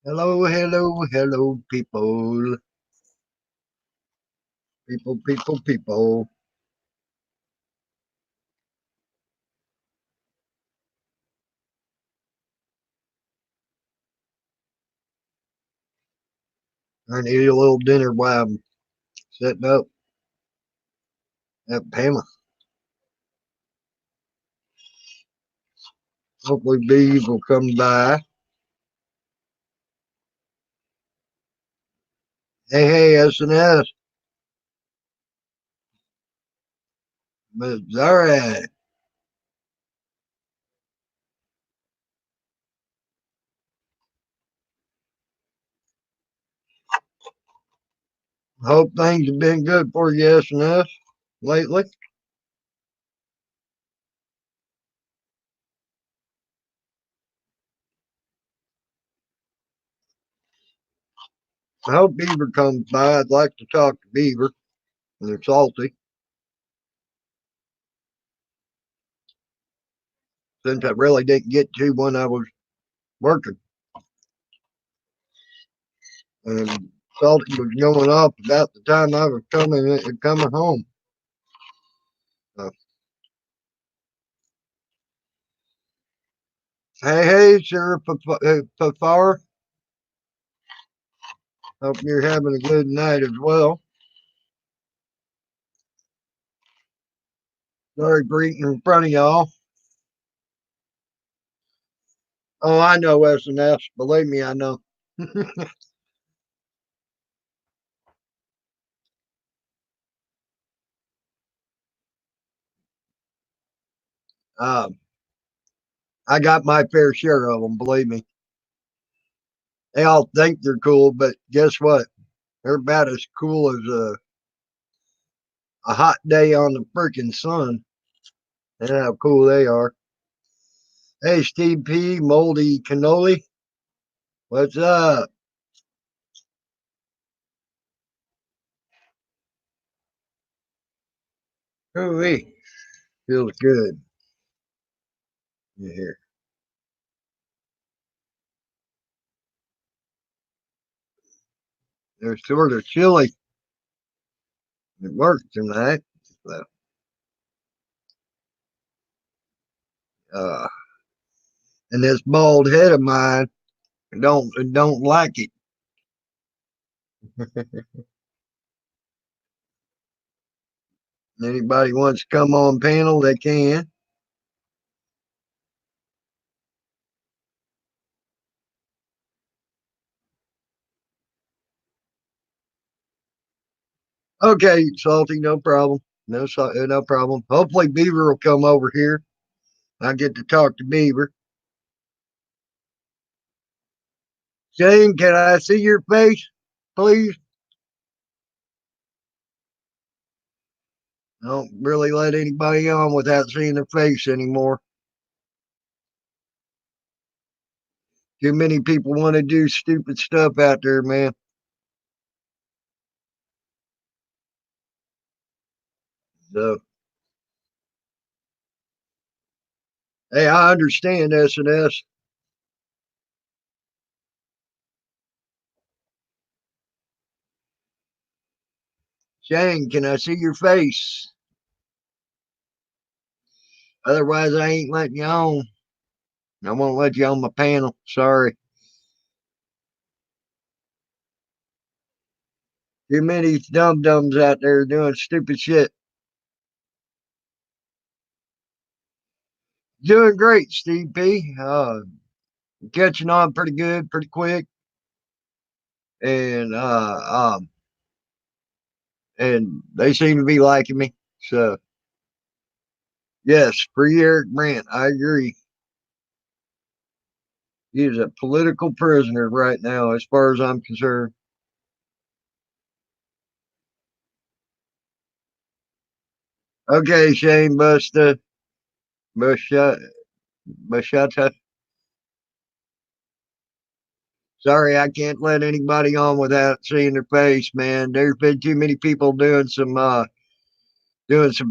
Hello, hello, hello, people. People, people, people. I need a little dinner while I'm setting up at Pamela. Hopefully, Bees will come by. Hey, hey, S&S. Missouri. Hope things have been good for you, S&S, lately. I hope Beaver comes by. I'd like to talk to Beaver. They're salty since I really didn't get to when I was working. And Salty was going off about the time I was coming home. So, hey, hey, Sheriff Pafar. Hope you're having a good night as well. Sorry for eating in front of y'all. Oh, I know S&S. Believe me, I know. um, I got my fair share of them. Believe me. They all think they're cool, but guess what? They're about as cool as a hot day on the freaking sun. That's how cool they are. Hey, Steve P, Moldy Cannoli. What's up? Hooey. Feels good. Yeah. They're sort of chilly at work tonight. So, uh, and this bald head of mine don't like it. Anybody wants to come on panel, they can. Okay, Salty, no problem. No problem. Hopefully Beaver will come over here. I get to talk to Beaver. Shane, can I see your face, please? Don't really let anybody on without seeing their face anymore. Too many people want to do stupid stuff out there, man. So, hey, I understand S&S. Shane, can I see your face? Otherwise, I ain't letting you on. I won't let you on my panel. Sorry. Too many dum dums out there doing stupid shit. Doing great, Steve P. Catching on pretty good, pretty quick, and and they seem to be liking me. So yes, free Eric Brandt. I agree. He is a political prisoner right now, as far as I'm concerned. Okay, Shane Bush, Bushata. Sorry, I can't let anybody on without seeing their face, man. There's been too many people doing some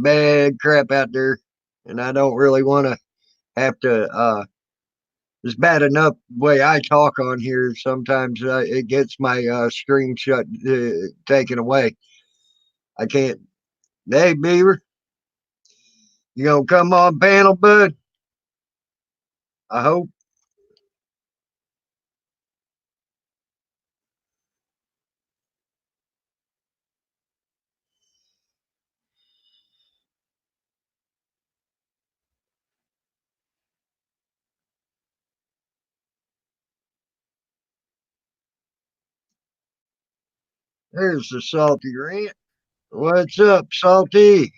bad crap out there, and I don't really want to have to It's bad enough the way I talk on here. Sometimes it gets my stream taken away. I can't. Hey, Beaver, you gonna come on panel, bud? I hope. There's the salty rant. What's up, salty?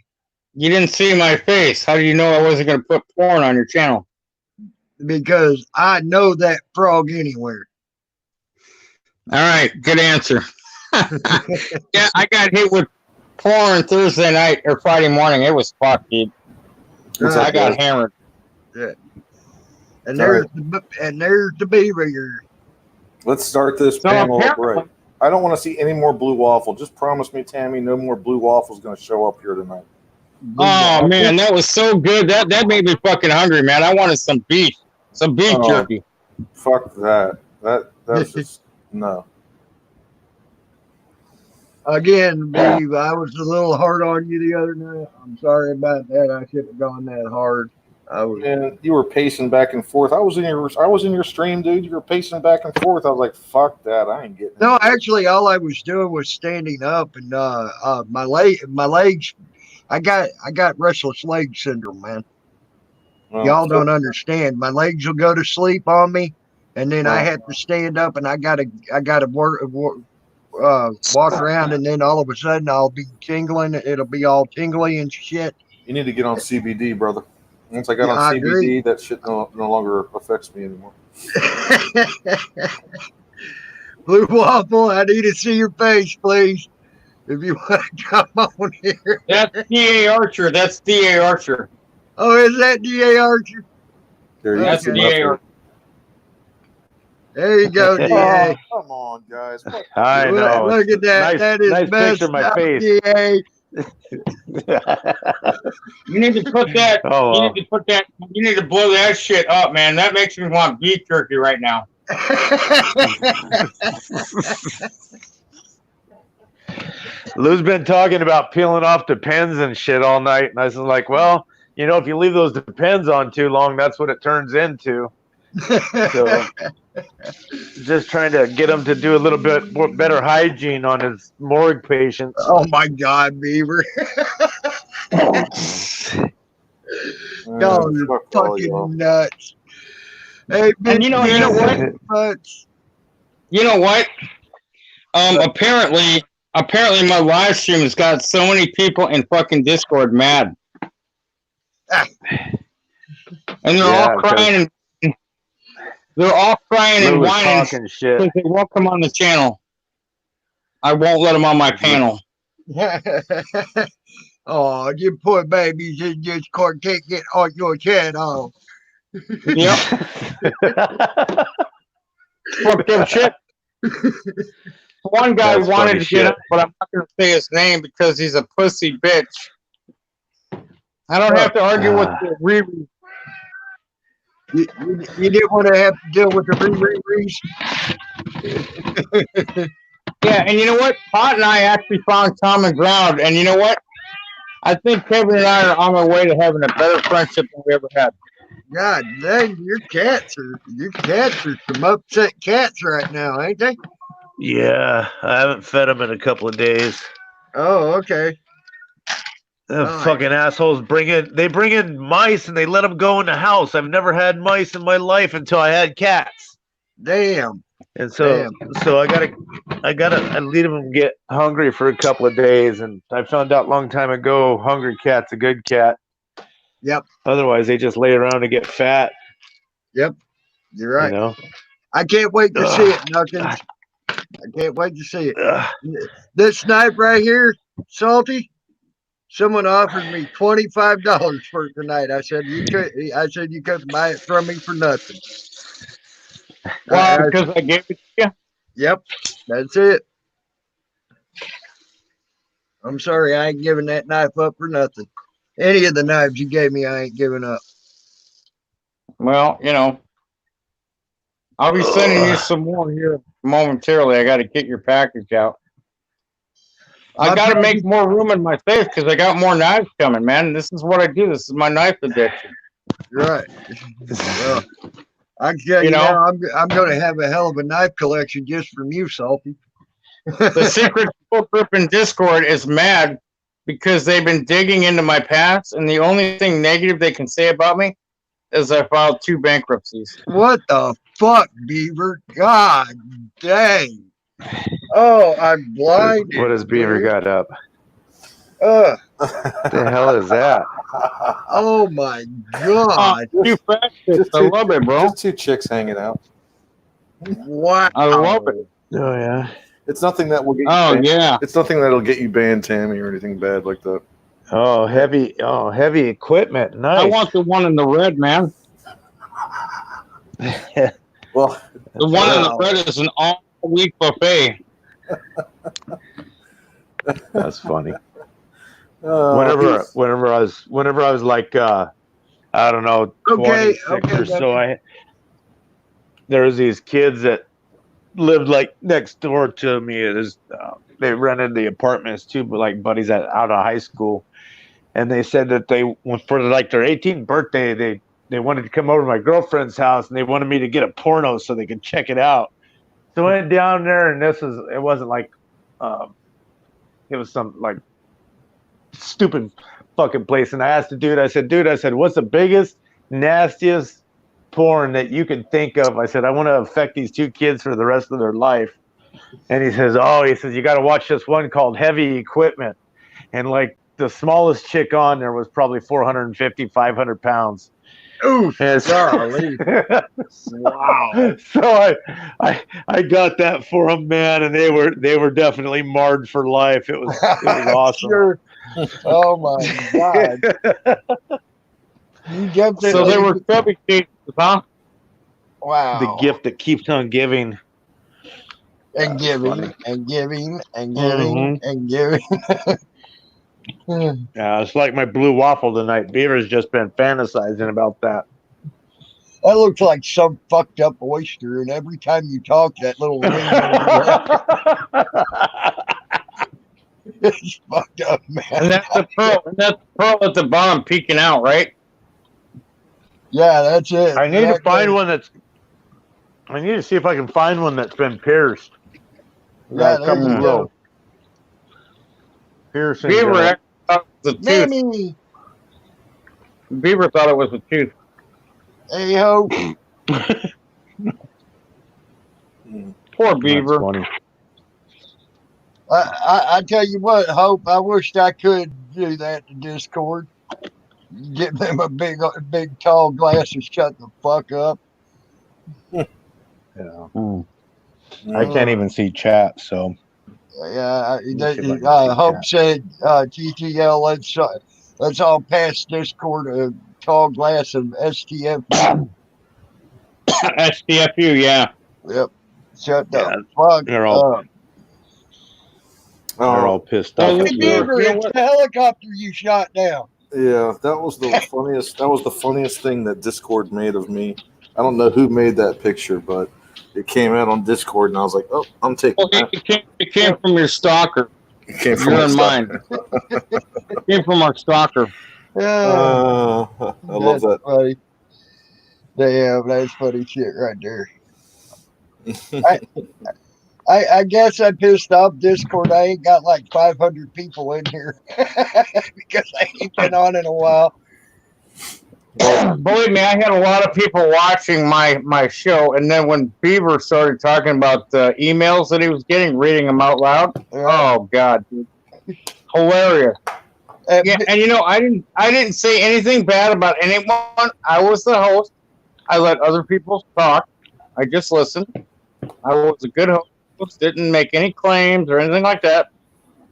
You didn't see my face. How do you know I wasn't going to put porn on your channel? Because I know that frog anywhere. All right, good answer. Yeah, I got hit with porn Thursday night or Friday morning. It was fucked, dude. I got hammered. Yeah. And there's the beaver. Let's start this panel up right. I don't want to see any more blue waffle. Just promise me, Tammy, no more blue waffle is going to show up here tonight. Oh man, that was so good. That made me fucking hungry, man. I wanted some beef jerky. Fuck that. That's just no. Again, Beav, I was a little hard on you the other night. I'm sorry about that. I shouldn't have gone that hard. And you were pacing back and forth. I was in your stream, dude. You were pacing back and forth. I was like, "Fuck that! I ain't getting." No, actually, all I was doing was standing up, and my legs. I got restless leg syndrome, man. Y'all don't understand. My legs will go to sleep on me, and then I have to stand up, and I gotta walk around, and then all of a sudden I'll be tingling. It'll be all tingly and shit. You need to get on CBD, brother. Once I got on CBD, agree. That shit no longer affects me anymore. Blue Waffle, I need to see your face, please. If you want to come on here. That's D.A. Archer. That's D.A. Archer. Oh, is that D.A. Archer? That's D.A. Archer. There you go, D.A. Oh, come on, guys. I know. Look at that. Nice, that is nice picture of my face. D.A. You need to put that. You need to put that. You need to blow that shit up, man. That makes me want beef jerky right now. Lou's been talking about peeling off the pens and shit all night, and I was like, well, you know, if you leave those pens on too long, that's what it turns into. So, just trying to get him to do a little bit more, better hygiene on his morgue patients. Oh my God, Beaver! Y'all are fucking nuts. Hey, and you know what? You know what? Apparently my live stream has got so many people in fucking Discord mad. And they're all crying and whining because they won't come on the channel. I won't let them on my panel. Oh, you poor babies in this court can't get on your channel. Yep. Fuck them shit. One guy wanted to get up, but I'm not going to say his name because he's a pussy bitch. I don't have to argue with the Riri. You didn't want to have to deal with the Riri. Yeah, and you know what? Pot and I actually found common ground, and you know what? I think Kevin and I are on our way to having a better friendship than we ever had. God dang, your cats are some upset cats right now, ain't they? Yeah, I haven't fed them in a couple of days. Oh, okay. The fucking assholes bring in mice and they let them go in the house. I've never had mice in my life until I had cats. Damn. And so I gotta lead them get hungry for a couple of days. And I found out a long time ago, hungry cat's a good cat. Yep. Otherwise, they just lay around and get fat. Yep. You're right. You know? I can't wait to see it, Knuckins. I can't wait to see it. This snipe right here, Salty. Someone offered me $25 for it tonight. I said you couldn't buy it from me for nothing. Well, because I gave it to you. Yep, that's it. I'm sorry, I ain't giving that knife up for nothing. Any of the knives you gave me, I ain't giving up. Well, you know, I'll be sending you some more here momentarily. I got to get your package out. I My got to package- make more room in my safe because I got more knives coming, man. This is what I do. This is my knife addiction. Right. Well, I can tell You you know? now, I'm going to have a hell of a knife collection just from you, Salty. The secret support group in Discord is mad because they've been digging into my past, and the only thing negative they can say about me is I filed 2 bankruptcies. What the fuck, Beaver? God dang. Oh, I'm blinded. What has Beaver dude. got up? Uh, What the hell is that? oh my Oh, God. 2 factions. I love it, bro. Just 2 chicks hanging out. Wow. I love it. Oh yeah. It's nothing that will get you Oh, banned. yeah. It's nothing that'll get you banned, Tammy, or anything bad like that. Oh, heavy equipment. Nice. I want the one in the red, man. Well, The one in the red is an all-week buffet. That's funny. he's- Whenever I was like I don't know, 26 or so, there was these kids that lived like next door to me. It is they rented the apartments too, but like buddies out of high school, and they said that they for like their 18th birthday they wanted to come over to my girlfriend's house and they wanted me to get a porno so they could check it out. So I went down there, and it wasn't like it was some like stupid fucking place. And I asked the dude, I said, what's the biggest, nastiest porn that you can think of? I said, I want to affect these 2 kids for the rest of their life. And he says, you got to watch this one called Heavy Equipment. And like the smallest chick on there was probably 450, 500 pounds. Oof, And golly. Wow. So I got that for them, man, and they were definitely marred for life. It was awesome. Sure. Oh my God. You jumped in. So they were chubby cases, huh? Wow. The gift that keeps on giving. And giving and giving and giving and giving. Yeah, it's like my blue waffle tonight. Beaver's just been fantasizing about that. That looks like some fucked up oyster, and every time you talk, that little ring it's fucked up, man. And that's the pearl. And that's the pearl at the bottom peeking out, right? Yeah, that's it. I need to find one that's. I need to see if I can find one that's been pierced. Yeah, Got a couple there you little go. piercings. Beaver in it. actually thought it was a tooth. Mammy, Beaver thought it was a tooth. hey ho. Poor That's Beaver. funny. I tell you what, Hope, I wished I could do that to Discord. Give them a big tall glass and shut the fuck up. Yeah. Mm. I can't even see chat, so. Yeah, me see if I can see Hope that. said, TTL, let's all pass Discord a tall glass of STF. STFU, yeah. Yep. Shut the Yeah, fuck they're all- up. They're all pissed off. Well, Hey, look, Beaver, you know it's what? the helicopter you shot down. Yeah, that was the funniest. That was the funniest thing that Discord made of me. I don't know who made that picture, but it came out on Discord, and I was like, "Oh, I'm taking Well, that." it came from your stalker. It came from You're my in stuff. mine. It came from our stalker. Yeah. I love that. Funny. Damn, that's funny shit right there. I guess I pissed off Discord. I ain't got like 500 people in here because I ain't been on in a while. Believe me, I had a lot of people watching my show, and then when Beaver started talking about the emails that he was getting, reading them out loud, oh god, dude. Hilarious. Yeah, and you know, I didn't say anything bad about anyone. I was the host. I let other people talk. I just listened. I was a good host. Didn't make any claims or anything like that.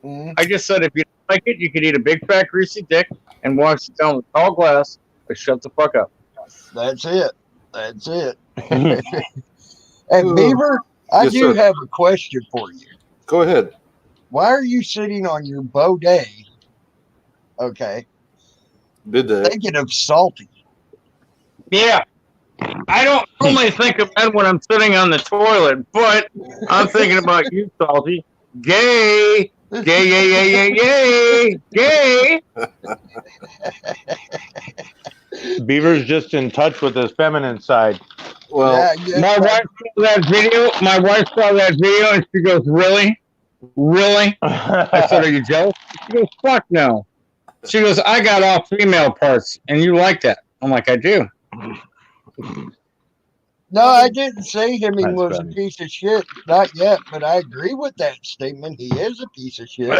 I just said if you don't like it, you could eat a big fat greasy dick and wash it down with a tall glass. But shut the fuck up. That's it. That's it. And Beaver, I Yes, do sir. have a question for you. Go ahead. Why are you sitting on your bidet? Okay. Did they? Thinking of Salty. Yeah. I don't normally think of men when I'm sitting on the toilet, but I'm thinking about you, Salty. Gay, gay, yay, yay, yay, yay, gay. Beaver's just in touch with his feminine side. Well, My wife saw that video. My wife saw that video, and she goes, "Really, really?" I said, "Are you jealous?" She goes, "Fuck no." She goes, "I got all female parts, and you like that." I'm like, "I do." No, I didn't say Hemming That's was funny. a piece of shit. Not yet, but I agree with that statement. He is a piece of shit.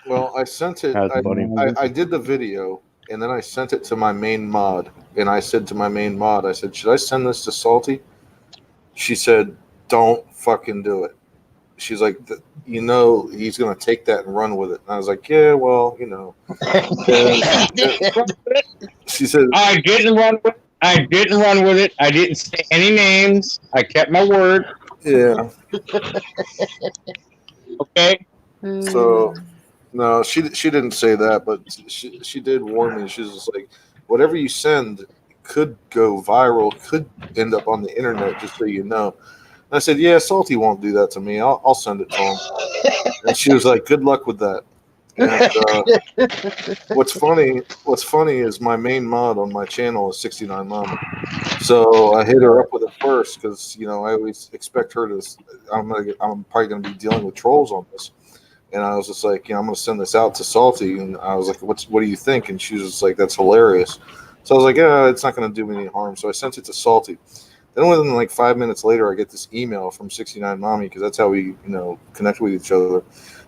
well, I sent it. That's funny. I did the video, and then I sent it to my main mod. And I said to my main mod, I said, "Should I send this to Salty?" She said, "Don't fucking do it." She's like, "You know, he's gonna take that and run with it." And I was like, "Yeah, well, you know." She said, I didn't run with it. I didn't run with it. I didn't say any names. I kept my word. "Yeah." Okay. So no, she didn't say that, but she did warn me. She's just like, whatever you send could go viral, could end up on the internet, just so you know. And I said, "Yeah, Salty won't do that to me. I'll send it to him." And she was like, "Good luck with that." And what's funny is my main mod on my channel is 69 Mama. So I hit her up with it first because I always expect her to. I'm probably gonna be dealing with trolls on this. And I was just like, I'm gonna send this out to Salty, and I was like, what do you think? And she was just like, that's hilarious. So I was like, yeah, it's not gonna do me any harm. So I sent it to Salty. Then within like 5 minutes later, I get this email from 69 Mommy because that's how we connect with each other.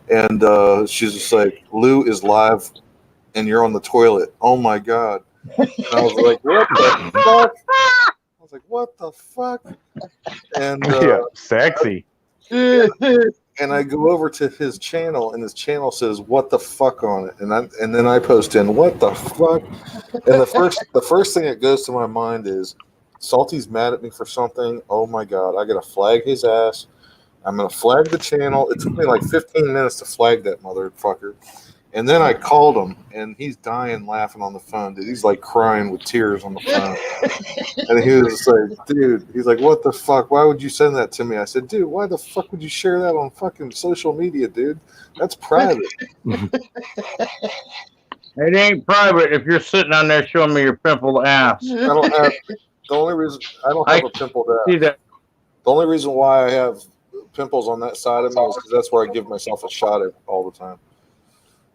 And she's just like, Lou is live, and you're on the toilet. Oh my god! And I was like, what the fuck? I was like, what the fuck? And Yeah, sexy. and I go over to his channel, and his channel says "What the fuck" on it, and then I post in "What the fuck," and the first thing that goes to my mind is Salty's mad at me for something. Oh my god, I gotta flag his ass. I'm gonna flag the channel. It took me like 15 minutes to flag that motherfucker, and then I called him, and he's dying laughing on the phone. Dude, he's like crying with tears on the phone. And he was just like, dude, he's like, what the fuck? Why would you send that to me? I said, dude, why the fuck would you share that on fucking social media, dude? That's private. It ain't private if you're sitting on there showing me your pimpled ass. I don't have the only reason I don't have a pimpled See ass. that? The only reason why I have pimples on that side of me is because that's where I give myself a shot at all the time.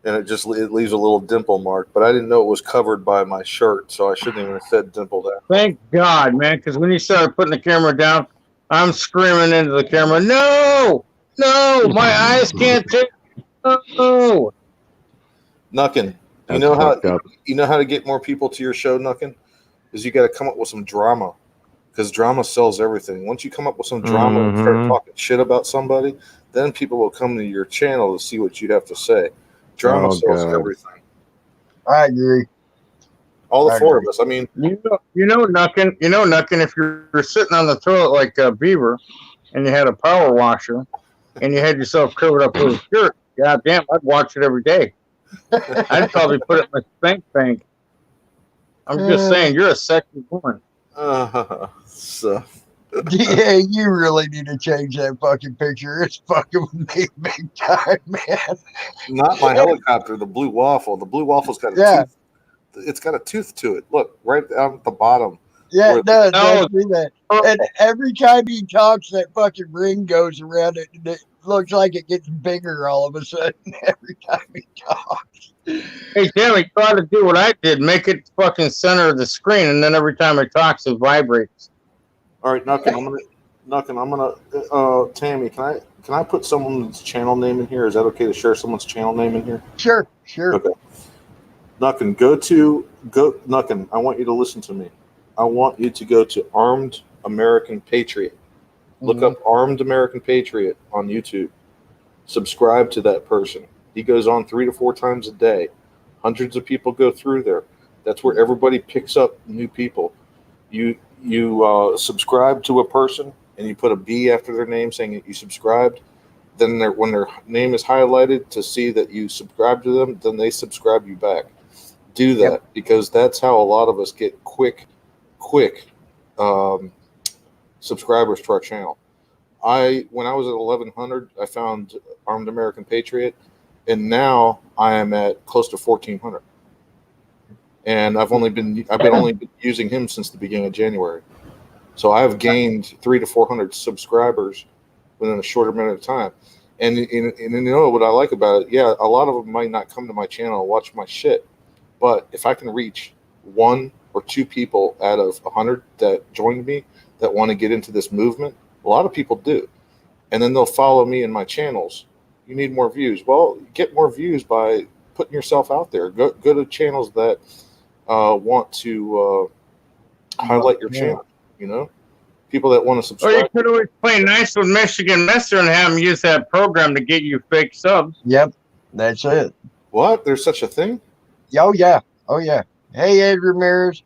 And it leaves a little dimple mark, but I didn't know it was covered by my shirt, so I shouldn't even have said dimpled ass. Thank God, man, because when you started putting the camera down, I'm screaming into the camera, no, my eyes can't take no. Nuckin, you know how to get more people to your show, Nuckin? Is you got to come up with some drama, because drama sells everything. Once you come up with some drama and start talking shit about somebody, then people will come to your channel to see what you have to say. Drama sells everything. I agree. All the four of us. I mean, you know, Nuckin, if you're sitting on the toilet like Beaver, and you had a power washer, and you had yourself covered up with a shirt, goddamn, I'd watch it every day. I'd probably put it in my spank bank. I'm just saying, you're a sexy woman. So. Yeah, you really need to change that fucking picture. It's fucking with me big time, man. Not my helicopter, the blue waffle. The blue waffle's got a tooth. It's got a tooth to it. Look, right down at the bottom. Yeah, it does. That. And every time he talks, that fucking ring goes around it, and it looks like it gets bigger all of a sudden every time he talks. Hey, Tammy, try to do what I did. Make it fucking center of the screen, and then every time it talks, it vibrates. All right, Nuckin, I'm gonna Tammy, can I put someone's channel name in here? Is that okay to share someone's channel name in here? Sure. Okay. Nuckin, Nuckin, I want you to listen to me. I want you to go to Armed American Patriot. Look up Armed American Patriot on YouTube. Subscribe to that person. He goes on 3 to 4 times a day. Hundreds of people go through there. That's where everybody picks up new people. You subscribe to a person and you put a B after their name saying that you subscribed. Then when their name is highlighted to see that you subscribe to them, then they subscribe you back. Do that because that's how a lot of us get quick subscribers to our channel. When I was at 1100, I found Armed American Patriot, and now I am at close to 1400. And I've only been using him since the beginning of January. So I've gained 300 to 400 subscribers within a shorter amount of time. And you know what I like about it? Yeah, a lot of them might not come to my channel and watch my shit. But if I can reach 1 or 2 people out of 100 that joined me that want to get into this movement, a lot of people do. And then they'll follow me in my channels. You need more views. Well, get more views by putting yourself out there. Go to channels that want to highlight your channel, you know? People that want to subscribe. Or you could always play nice with Michigan Mister and have him use that program to get you fake subs. Yep, that's it. What? There's such a thing? Oh yeah. Hey, Ed Ramirez.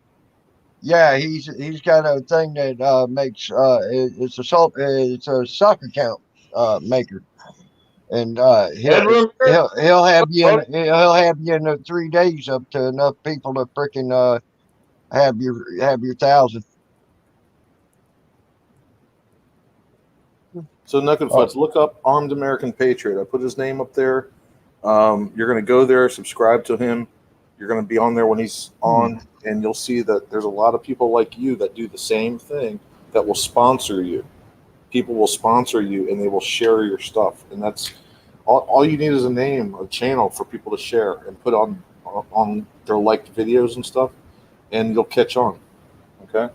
Yeah, he's got a thing that makes it's a sock account maker, and he'll have you in 3 days up to enough people to freaking have your 1,000. So Knucklefoot, look up Armed American Patriot. I put his name up there. You're going to go there, subscribe to him. You're going to be on there when he's on, and you'll see that there's a lot of people like you that do the same thing that will sponsor you. People will sponsor you, and they will share your stuff. And that's all you need is a name, a channel for people to share and put on their liked videos and stuff, and you'll catch on. Okay?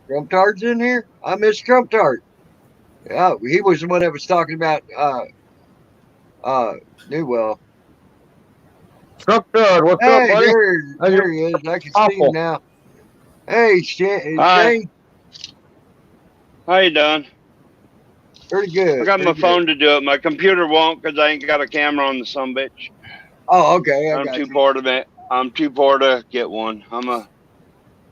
Trump Tart's in here? I miss Trump Tart. Yeah, he was the one that was talking about Newell. Trump Tart, what's Hey, up, buddy? there he is. I can see him now. Hey, Shane. Hi. How you doing? Pretty good. I got my phone to do it. My computer won't because I ain't got a camera on the sumbitch. Oh, okay. I'm too poor to it. I'm too poor to get one. I'm a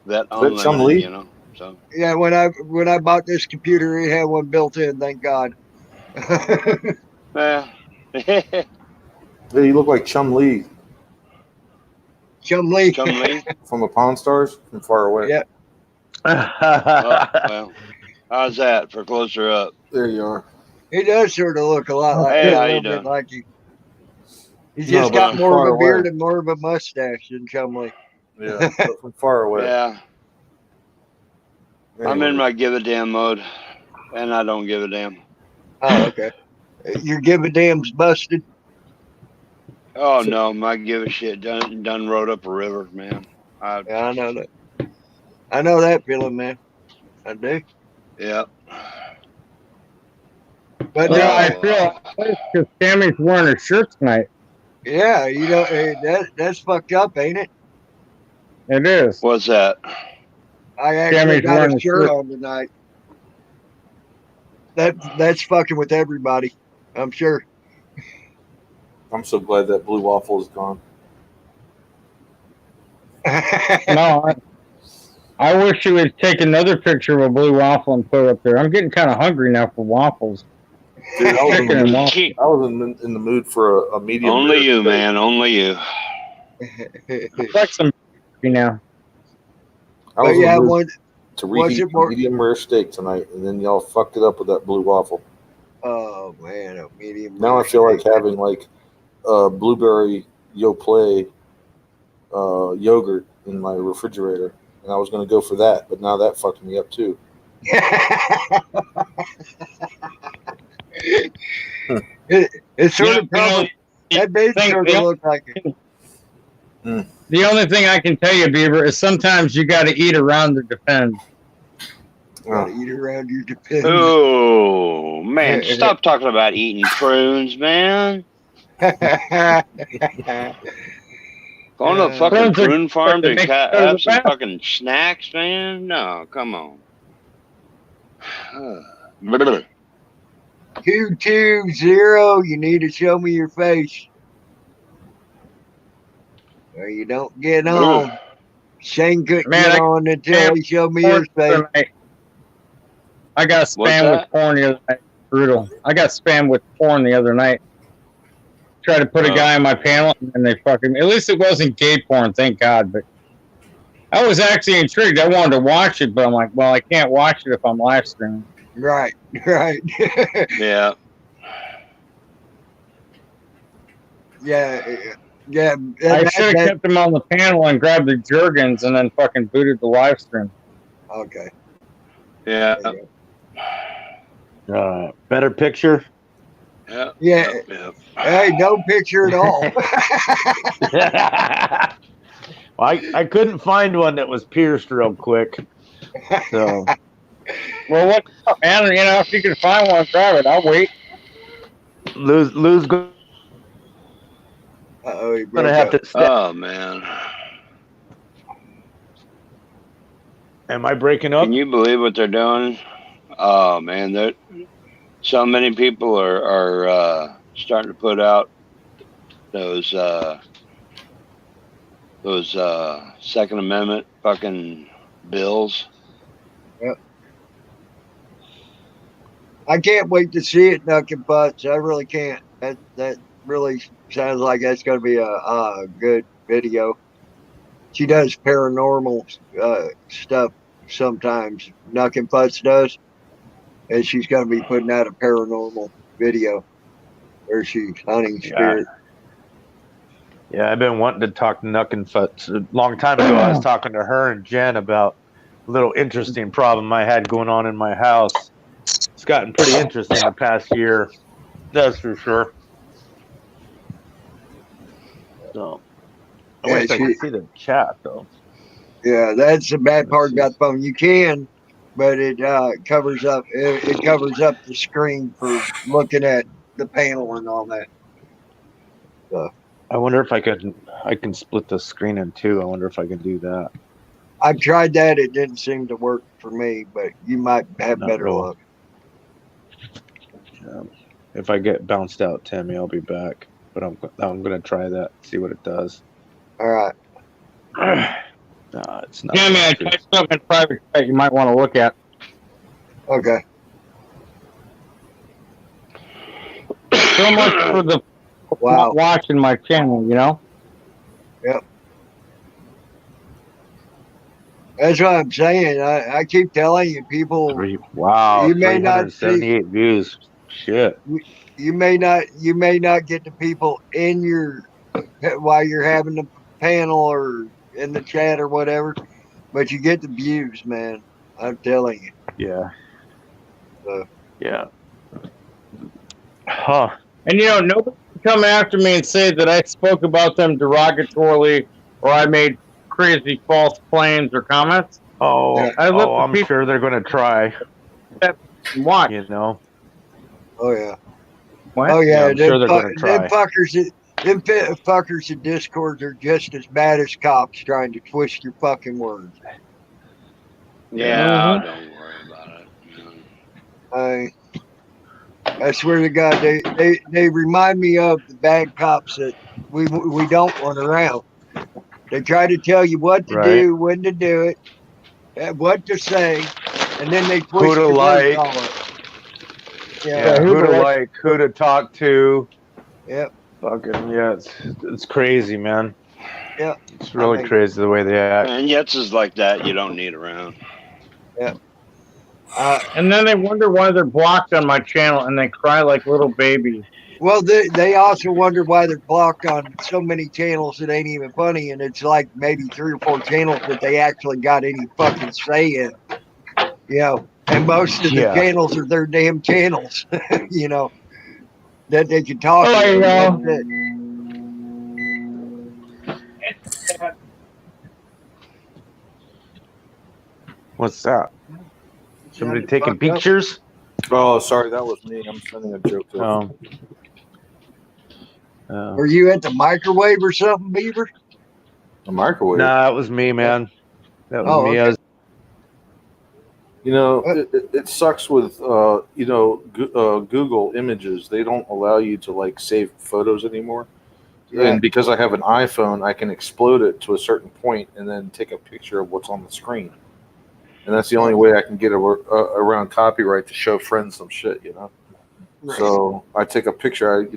vet unlimited, you know. So yeah, when I bought this computer, it had one built in. Thank God. yeah. Hey, you look like Chum Lee. Chum Lee. Chum Lee? From the Pawn Stars from far away. Yeah. Oh, well, how's that for closer up? There you are. He does sort of look a lot like Hey, a how little you bit doing? like you. He's just got more of a beard and more of a mustache than Chum Lee. Yeah, from far away. Yeah. Anyway. I'm in my give a damn mode, and I don't give a damn. Oh, okay. Your give a damn's busted. Oh no, my give a shit done rode up a river, man. Yeah, I know that. I know that feeling, man. I do. Yeah. But I feel because Tammy's wearing her shirt tonight. yeah, you know that's fucked up, ain't it? It is. What's that? I actually got a shirt on tonight. That's fucking with everybody, I'm sure. I'm so glad that blue waffle is gone. No, I wish you would take another picture of a blue waffle and put it up there. I'm getting kind of hungry now for waffles. Dude, I was in the mood for a medium. Only you, man. Only you. It's like some now. I was in the mood to reheat a medium rare steak tonight, and then y'all fucked it up with that blue waffle. Oh man, a medium. Now I feel like having like blueberry Yoplait yogurt in my refrigerator, and I was going to go for that, but now that fucked me up too. It's sort of probably that baby sort of look like it. The only thing I can tell you, Beaver, is sometimes you got to eat around the defense. Gotta eat around your defense. Oh man, stop talking about eating prunes, man. Going to a fucking prune farm to have some fucking snacks, man? No, come on. 220, you need to show me your face. Or you don't get on. Shane couldn't get on until he showed me his face. I got spam with corn the other night. Brutal. I got spam with corn the other night. tried to put a guy on my panel, and they fucking. At least it wasn't gay porn, thank God. But I was actually intrigued. I wanted to watch it, but I'm like, well, I can't watch it if I'm live streaming. Right. Yeah. Yeah. I should have kept him on the panel and grabbed the Jergens and then fucking booted the live stream. Okay. Yeah. Better picture. Yeah. Yeah. Yep. Hey, no picture at all. Well, I couldn't find one that was pierced real quick. So, well, what, man? You know, if you can find one, grab it. I'll wait. Lou's gonna have to. Oh man. Am I breaking up? Can you believe what they're doing? Oh man, so many people are starting to put out those Second Amendment fucking bills. Yep. I can't wait to see it, Nuck and Butts. I really can't. That really sounds like that's going to be a good video. She does paranormal stuff sometimes. Nuck and Butts does, and she's going to be putting out a paranormal video where she's hunting spirit. Yeah, I've been wanting to talk to Nuck and Futz. A long time ago, I was talking to her and Jen about a little interesting problem I had going on in my house. It's gotten pretty interesting the past year. That's for sure. So, I wish I could see the chat, though. Yeah, that's the bad part about the phone. You can, but it covers up. It covers up the screen for looking at the panel and all that. So. I wonder if I can split the screen in two. I wonder if I can do that. I've tried that. It didn't seem to work for me, but you might have better luck. If I get bounced out, Tammy, I'll be back. But I'm going to try that, see what it does. All right. No, it's not. Tammy, I typed something in private chat you might want to look at. Okay. So much for the not watching my channel, you know? Yep. That's what I'm saying. I keep telling you, people. Wow. You may not 378 views. Shit. You may not get the people in your while you're having the panel or in the chat or whatever, but you get the views, man. I'm telling you. Yeah. So. Yeah. Huh. And you know, nobody can come after me and say that I spoke about them derogatorily or I made crazy false claims or comments. I'm sure they're going to try. Why? You know. Oh yeah. What? Oh yeah. I'm sure they're going to try. Them fuckers in Discord are just as bad as cops trying to twist your fucking words. Yeah, don't worry about it. I swear to God, they remind me of the bad cops that we don't want around. They try to tell you what to do, when to do it, what to say, and then they twist your words all up. Yeah, who to like, who to talk to. Yep. Fucking it's crazy, man. Yeah. It's really crazy the way they act. And Yets is like that. You don't need around. Yeah. And then they wonder why they're blocked on my channel, and they cry like little babies. Well, they also wonder why they're blocked on so many channels that ain't even funny, and it's like maybe 3 or 4 channels that they actually got any fucking say in. You know, and most of the channels are their damn channels. You know, that they can talk. Oh, you know. What's that? Somebody taking pictures? Oh, sorry, that was me. I'm sending a joke to Were you at the microwave or something, Beaver? The microwave? Nah, it was me, man. That was me. Okay. You know, it sucks with Google Images. They don't allow you to like save photos anymore. Yeah. And because I have an iPhone, I can explode it to a certain point and then take a picture of what's on the screen. And that's the only way I can get around copyright to show friends some shit, you know? So I take a picture.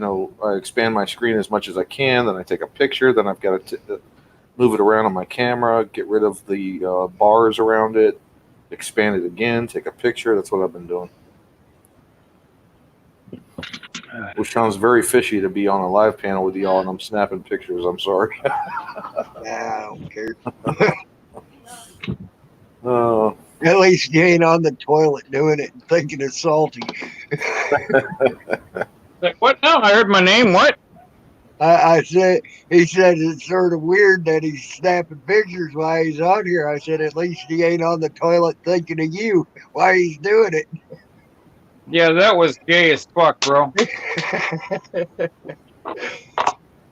I expand my screen as much as I can. Then I take a picture. Then I've got to move it around on my camera, get rid of the bars around it, expand it again, take a picture. That's what I've been doing. Which sounds very fishy to be on a live panel with y'all and I'm snapping pictures. I'm sorry. I don't care. Uh, At least you ain't on the toilet doing it and thinking it's salty. Like, what now? I heard my name. What? I said, he said it's sort of weird that he's snapping pictures while he's on here. I said, at least he ain't on the toilet thinking of you while he's doing it. Yeah, that was gay as fuck, bro.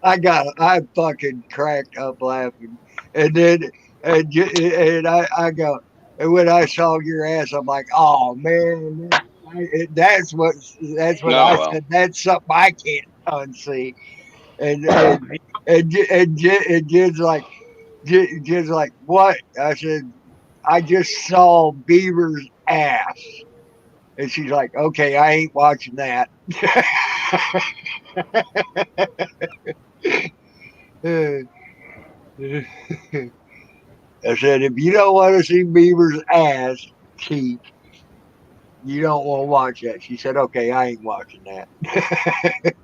I fucking cracked up laughing. And then, and I go, and when I saw your ass, I'm like, oh man, that's what I well. said. That's something I can't unsee. And Jen's like, what? I said, I just saw Beaver's ass. And she's like, okay, I ain't watching that. I said, if you don't want to see Beaver's ass cheek, you don't want to watch that. She said, okay, I ain't watching that.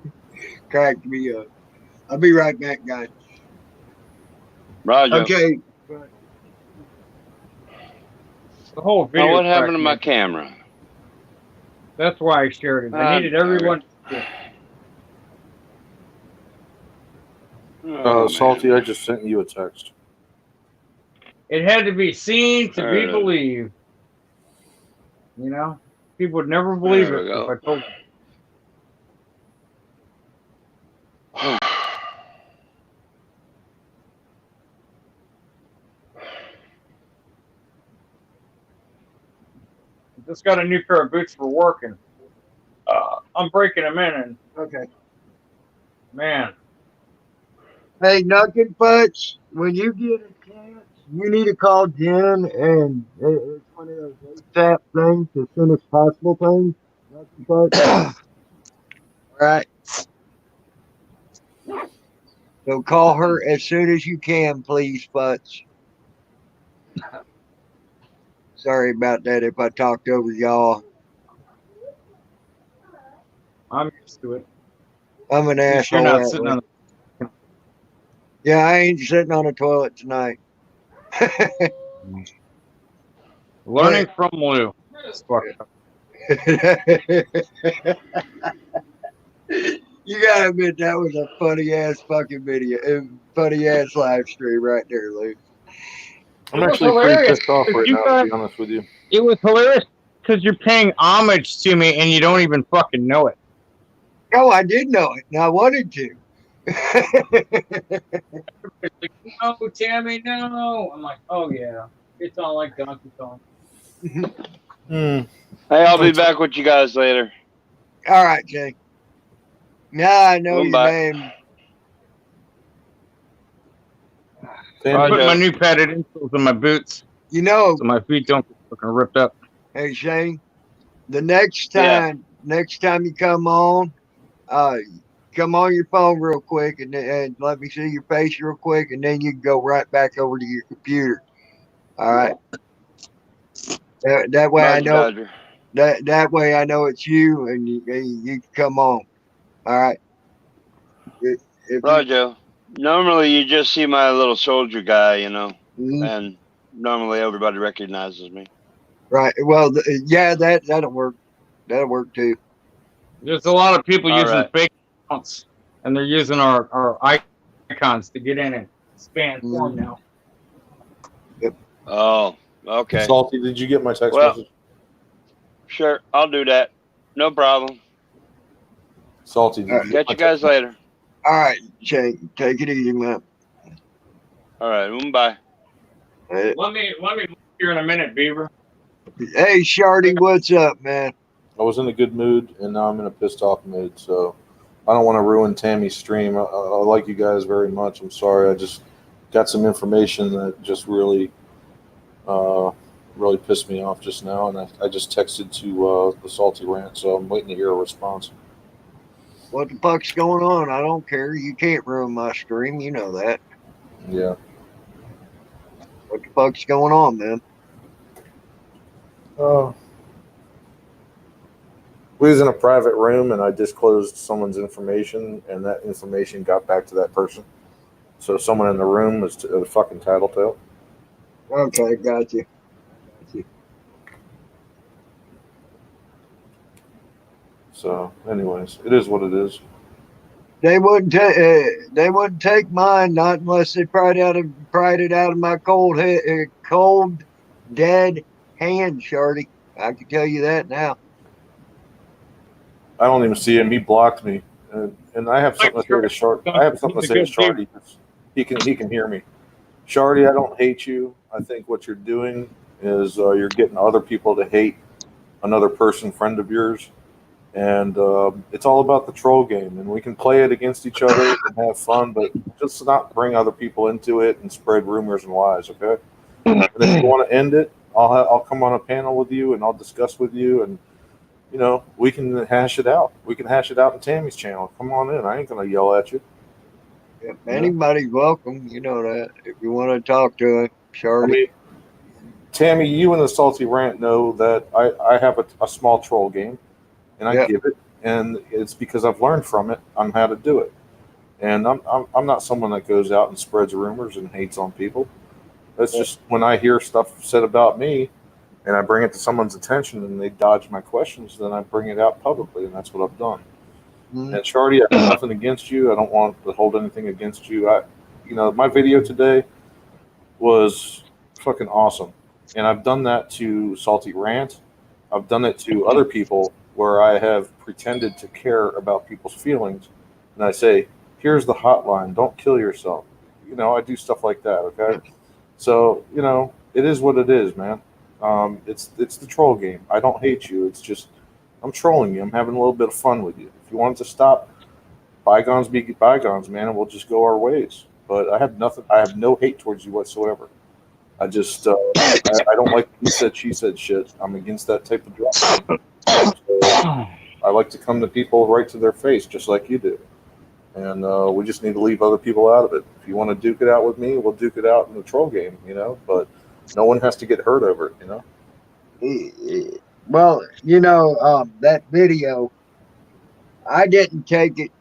Cracked me up. I'll be right back, guys. Roger. Okay. The whole video. Now, what happened to cracked my me. camera? That's why I shared it. I needed everyone. Salty, I just sent you a text. It had to be seen to be There it is. believed. You know, people would never believe There it we if go. I told them. Just got a new pair of boots for working. I'm breaking them in, and Okay. man, Hey, Nugget Butts, when you get a chance, you need to call Jen, and it's one of those ASAP things, as soon as possible things. Nugget Butts. All right. So call her as soon as you can, please, Butts. Sorry about that if I talked over y'all. I'm used to it. I'm an At least you're asshole not that sitting way. on. Yeah, I ain't sitting on a toilet tonight. Learning from Lou. It's fucked up. You gotta admit that was a funny ass fucking video, funny ass live stream right there, Luke. I'm It was actually pretty hilarious. pissed off right You now, guys- to be honest with you. It was hilarious because you're paying homage to me and you don't even fucking know it. Oh, I did know it, and I wanted to. It's like, no, Tammy, no. I'm like, oh yeah, it's all like Donkey Kong. Hey, I'll be back with you guys later. All right, Jay. Now I know your Goodbye. name. I Roger. put my new padded insoles in my boots You know, so my feet don't get fucking ripped up. hey Shane. The next Yeah. time you come on your phone real quick and let me see your face real quick, and then you can go right back over to your computer. All right. That way I Roger, know Dodger. that way I know it's you, and you can come on. All right. If you- Roger. Normally, you just see my little soldier guy, Mhm. and normally everybody recognizes me. Right. Well, yeah, that'll work. That'll work too. There's a lot of people All using right. fake accounts and they're using our icons to get in and span form now. Oh, okay. Salty, did you get my text Well- message? Sure, I'll do that. No problem. Salty, did you get Catch you guys later. All right, Shane, take it easy, man. All right, bye. Let me move here in a minute, Beaver. Hey, Shardy, what's up, man? I was in a good mood, and now I'm in a pissed off mood. So I don't want to ruin Tammy's stream. I like you guys very much. I'm sorry. I just got some information that just really pissed me off just now, and I just texted to the Salty Rant, so I'm waiting to hear a response. What the fuck's going on? I don't care. You can't ruin my stream. You know that. Yeah. What the fuck's going on, man? We was in a private room, and I disclosed someone's information, and that information got back to that person. So someone in the room was a fucking tattletale. Okay, got you. So, anyways, it is what it is. They wouldn't take. They wouldn't take mine, not unless they pried it out of my cold, dead hand, Shardy. I can tell you that now. I don't even see him. He blocked me, and I have something to say to Shard. I have something to say to Shardy. He can hear me. Shardy, I don't hate you. I think what you're doing is you're getting other people to hate another person, friend of yours, and it's all about the troll game. And we can play it against each other and have fun, but just not bring other people into it and spread rumors and lies. Okay. And if you want to end it, I'll come on a panel with you and I'll discuss with you, and we can hash it out. We can hash it out in Tammy's channel. Come on in. I ain't gonna yell at you. If anybody's welcome, you know that. If you want to talk to him, Shardy. I mean, Tammy, you and the Salty Rant know that I have a small troll game, and I give it, and it's because I've learned from it on how to do it. And I'm not someone that goes out and spreads rumors and hates on people. That's just when I hear stuff said about me, and I bring it to someone's attention, and they dodge my questions, then I bring it out publicly, and that's what I've done. And Shardy, I have nothing against you. I don't want to hold anything against you. My video today was fucking awesome. And I've done that to Salty Rant. I've done it to other people where I have pretended to care about people's feelings. And I say, here's the hotline. Don't kill yourself. I do stuff like that, okay? So, it is what it is, man. It's the troll game. I don't hate you. It's just I'm trolling you. I'm having a little bit of fun with you. If you want it to stop, bygones be bygones, man, and we'll just go our ways. But I have nothing. I have no hate towards you whatsoever. I just I don't like he said she said shit. I'm against that type of drama. So I like to come to people right to their face, just like you do. And we just need to leave other people out of it. If you want to duke it out with me, we'll duke it out in the troll game, But no one has to get hurt over it, Well, that video, I didn't take it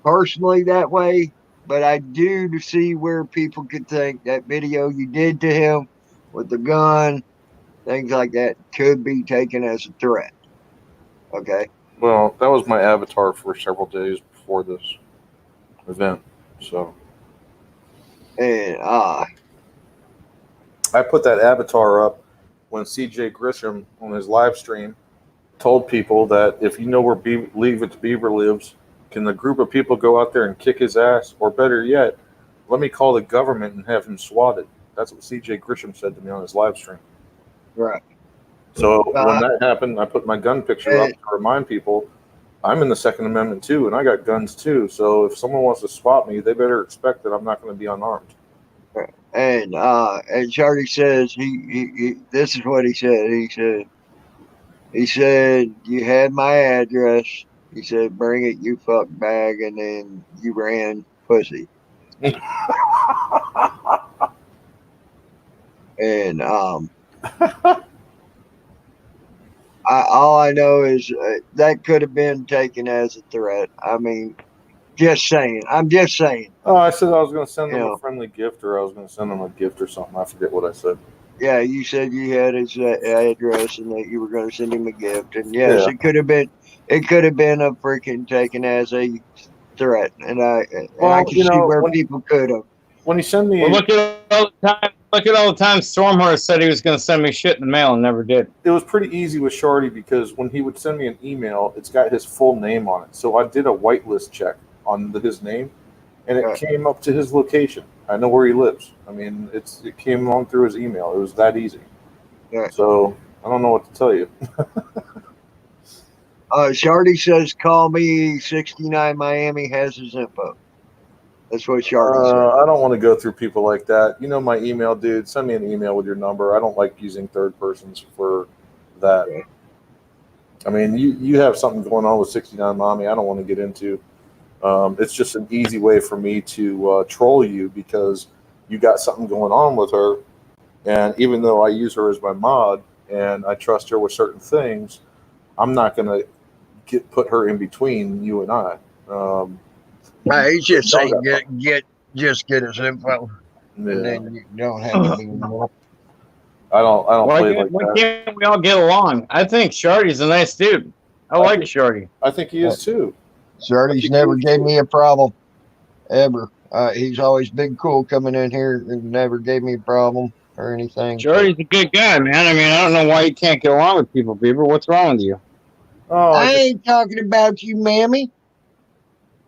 personally that way, but I do see where people could think that video you did to him with the gun, things like that, could be taken as a threat. Okay. Well, that was my avatar for several days before this event. So, and I put that avatar up when CJ Grisham on his live stream told people that if you know where Leave It to Beaver lives, can the group of people go out there and kick his ass? Or better yet, let me call the government and have him swatted. That's what CJ Grisham said to me on his live stream. Right. So when that happened, I put my gun picture up to remind people I'm in the Second Amendment too, and I got guns too. So if someone wants to swat me, they better expect that I'm not going to be unarmed. And Shardy says he this is what he said. He said you had my address. He said bring it, you fuck bag, and then you ran, pussy. And all I know is that could have been taken as a threat. I mean, just saying. I'm just saying. Oh, I said I was going to send them a friendly gift, or I was going to send them a gift or something. I forget what I said. Yeah, you said you had his address and that you were going to send him a gift. And yes, it could have been a freaking taken as a threat. And I can see where people could have. When he sent me, look at all the time Stormhorse said he was going to send me shit in the mail and never did. It was pretty easy with Shardy because when he would send me an email, it's got his full name on it. So I did a whitelist check on his name, and it came up to his location. I know where he lives. I mean, it came on through his email. It was that easy. Yeah. So I don't know what to tell you. Shardy says, call me. 69 Miami has his info. That's what Shardy said. I don't want to go through people like that. You know my email, dude. Send me an email with your number. I don't like using third persons for that. I mean, you have something going on with 69 Mommy I don't want to get into. It's just an easy way for me to troll you because you got something going on with her. And even though I use her as my mod and I trust her with certain things, I'm not going to put her in between you and I. He's just Know saying that. get his info, and Yeah, then you don't have to be more. I don't Why play can't, like why that. can't we all get along? I think Shardy's a nice dude. I like Shardy. I think he is too. Shorty's never gave me a problem ever. He's always been cool coming in here and never gave me a problem or anything. So Shardy's a good guy, man. I mean, I don't know why you can't get along with people, Bieber. What's wrong with you? Oh, I ain't talking about you, mammy.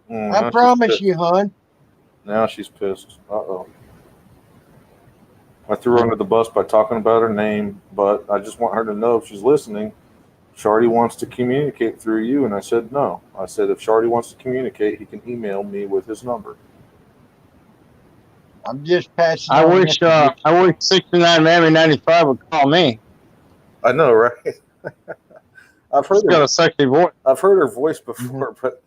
I now she's promise pissed. you, hon. Now she's pissed. Uh-oh. I threw her under the bus by talking about her name, but I just want her to know if she's listening. Shardy wants to communicate through you, and I said no. I said if Shardy wants to communicate, he can email me with his number. I'm just passing I on wish messages. 69 Mammy 95 would call me. I know, right? I've She's heard got her. a sexy voice. I've heard her voice before, but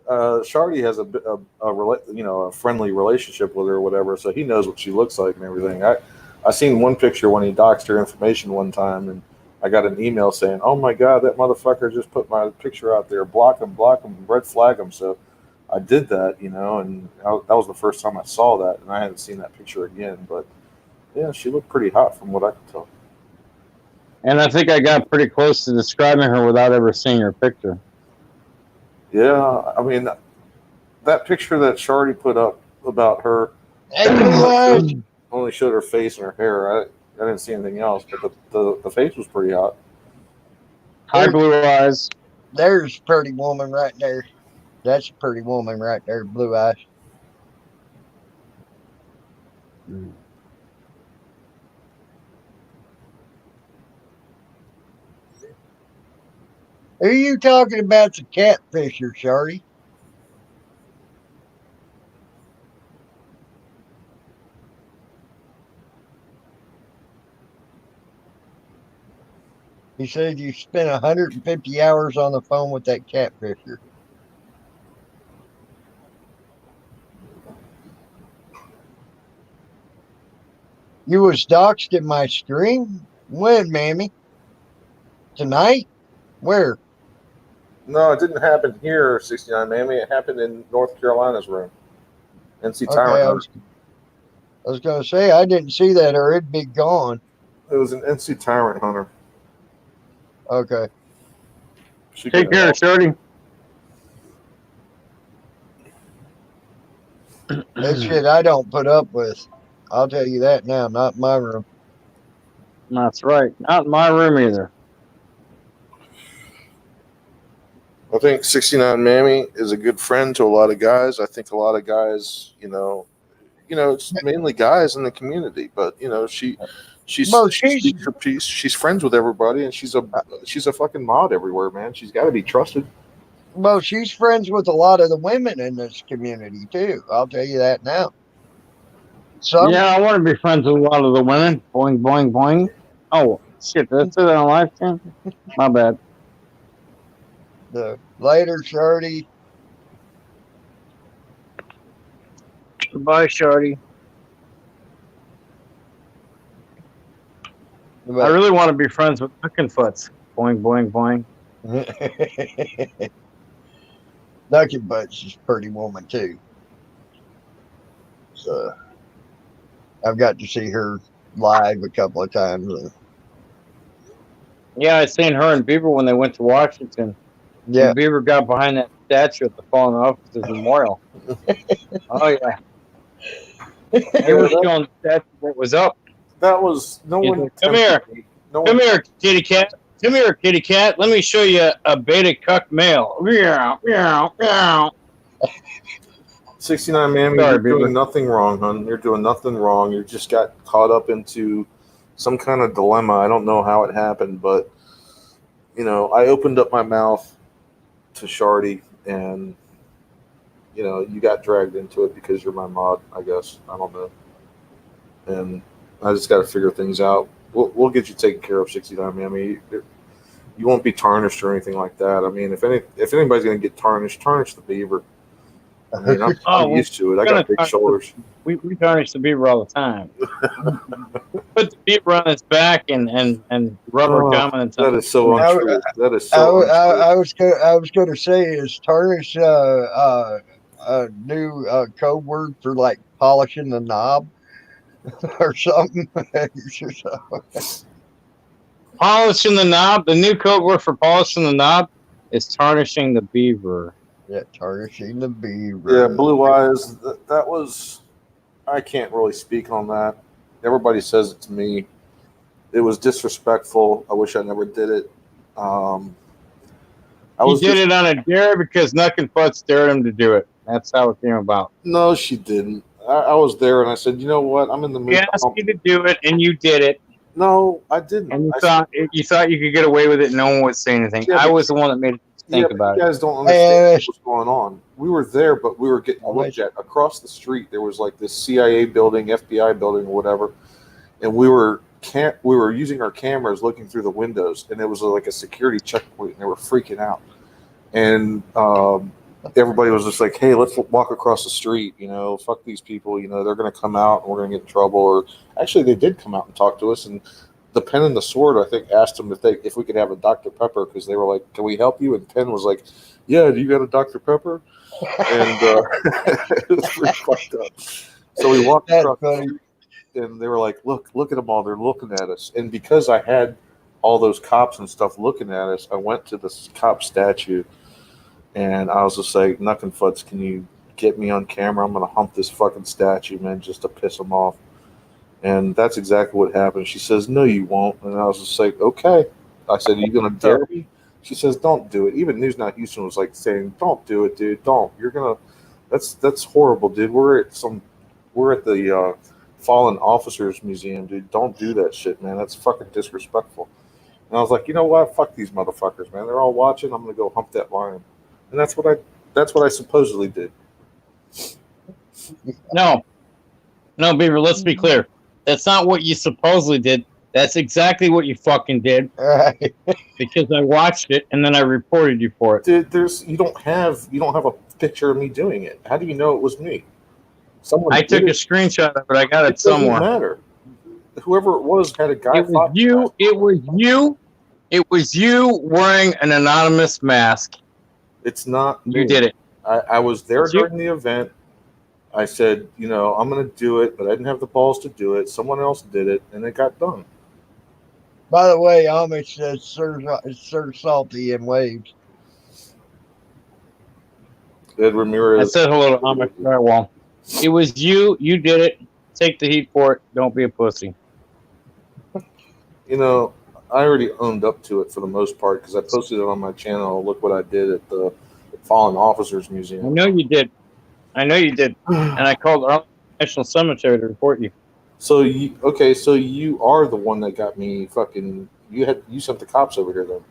Shardy has a friendly relationship with her or whatever, so he knows what she looks like and everything. I seen one picture when he doxed her information one time, and I got an email saying, "Oh my God, that motherfucker just put my picture out there. Block him, red flag him." So I did that, and that was the first time I saw that, and I hadn't seen that picture again. But yeah, she looked pretty hot from what I could tell. And I think I got pretty close to describing her without ever seeing her picture. Yeah, I mean that picture that Shardy put up about her Hey, Blue Eyes. only showed her face and her hair. I didn't see anything else, but the face was pretty hot. Hi, Blue Eyes. There's a pretty woman right there. That's a pretty woman right there, Blue Eyes. Who are you talking about? The catfisher, Shardy? He said you spent 150 hours on the phone with that catfisher. You was doxxed in my stream? When, mammy? Tonight? Where? No, it didn't happen here, 69 Mammy. It happened in North Carolina's room. NC Okay, Tyrant I Hunter. was going to say, I didn't see that or it'd be gone. It was an NC Tyrant Hunter. Okay. She Take care, Shardy. That shit I don't put up with. I'll tell you that now, not in my room. That's right. Not in my room either. I think 69 Mammy is a good friend to a lot of guys. I think a lot of guys, it's mainly guys in the community, but she's Well, she she's speaks her piece. She's friends with everybody, and she's a fucking mod everywhere, man. She's got to be trusted. well, she's friends with a lot of the women in this community too. I'll tell you that now. Some Yeah, I want to be friends with a lot of the women. Boing, boing, boing. Oh, shit. Did I say that on live stream? My bad. the later Shardy. Goodbye, Shardy. I really want to be friends with Foots. Boing, boing, boing. Ducky Butts is a pretty woman too. So I've got to see her live a couple of times. Yeah, I seen her and Bieber when they went to Washington. Yeah. And Bieber got behind that statue at the Fallen Officers Memorial. Oh, yeah. He was showing the statue that was up. That was no He's one. like, come here. Come here, kitty cat. Come here, kitty cat. Let me show you a beta cuck male. Meow, meow, meow. 69 Mammy, Sorry, you're Bieber. doing nothing wrong, hon. You're doing nothing wrong. You just got caught up into some kind of dilemma. I don't know how it happened, but I opened up my mouth to Shardy, and you got dragged into it because you're my mod, I guess. I don't know, and I just got to figure things out. We'll get you taken care of, 69 Mammy. you won't be tarnished or anything like that. I mean, if anybody's going to get tarnished, tarnish the beaver. I mean, I'm used to it. I got big shoulders. We tarnish the beaver all the time. Put the beaver on its back and rubber gum and that is so untrue. That is so untrue. I was going to say, is tarnish a new code word for like polishing the knob or something? Polishing the knob. The new code word for polishing the knob is tarnishing the beaver. Yeah, tarnishing the beaver. Yeah, Blue Eyes. That was. I can't really speak on that. Everybody says it to me. It was disrespectful. I wish I never did it. He did it on a dare because Nuck and Futz dared him to do it. That's how it came about. No, she didn't. I was there and I said, you know what? I'm in the mood. He asked you to do it and you did it. No, I didn't. And you thought you could get away with it and no one would say anything. Yeah, I was the one that made it think about it. You guys don't understand what's going on. We were there, but we were getting looked at. Across the street, there was like this CIA building, FBI building, or whatever. And we were using our cameras looking through the windows, and it was like a security checkpoint, and they were freaking out. And everybody was just like, hey, let's walk across the street, fuck these people, they're going to come out and we're going to get in trouble. Or actually, they did come out and talk to us, and the Pen and the Sword, I think, asked them if we could have a Dr. Pepper, because they were like, can we help you? And Pen was like, yeah, do you got a Dr. Pepper? And it was pretty fucked up. So we walked across the street, and they were like, look at them all, they're looking at us. And because I had all those cops and stuff looking at us, I went to this cop statue, and I was just like, Nuck and Futz, can you get me on camera? I'm going to hump this fucking statue, man, just to piss them off. And that's exactly what happened. She says, no, you won't. And I was just like, okay. I said, are you going to dare me? She says, don't do it. Even News Now Houston was like saying, don't do it, dude. Don't. You're going to, that's horrible, dude. We're at the Fallen Officers Museum, dude. Don't do that shit, man. That's fucking disrespectful. And I was like, you know what? Fuck these motherfuckers, man. They're all watching. I'm going to go hump that lion. And that's what I supposedly did. No, Beaver, let's be clear. That's not what you supposedly did. That's exactly what you fucking did. Right. Because I watched it and then I reported you for it. Dude, you don't have a picture of me doing it. How do you know it was me? I took a screenshot of it. I got it somewhere. It doesn't matter. Whoever it was had a guy. It was you wearing an anonymous mask. It's not me. You did it. I was there during the event. I said, I'm going to do it, but I didn't have the balls to do it. Someone else did it, and it got done. By the way, Amish says Sir Salty and waves. Ed Ramirez. I said hello to Amish. Right, well, it was you. You did it. Take the heat for it. Don't be a pussy. I already owned up to it for the most part because I posted it on my channel. Look what I did at the Fallen Officers Museum. I know you did. And I called the National Cemetery to report you. So you are the one that got me fucking. You sent the cops over here then.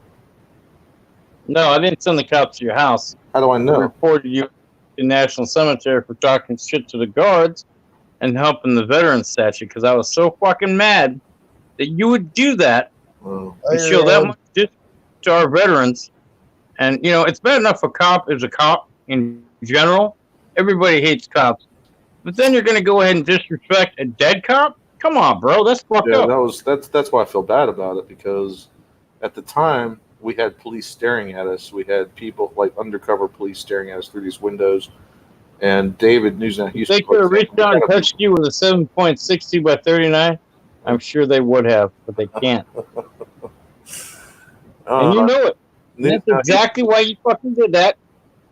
No, I didn't send the cops to your house. How do I know? I reported you to the National Cemetery for talking shit to the guards and helping the veterans statue because I was so fucking mad that you would do that and show that much disrespect to our veterans. And it's bad enough a cop is a cop in general. Everybody hates cops. But then you're going to go ahead and disrespect a dead cop? Come on, bro. That's fucked up. That's why I feel bad about it, because at the time, we had police staring at us. We had people, like undercover police, staring at us through these windows. And David, News Now Houston. They could have reached out and touched you with a 7.62 by 39. I'm sure they would have, but they can't. And you know it. That's exactly why you fucking did that.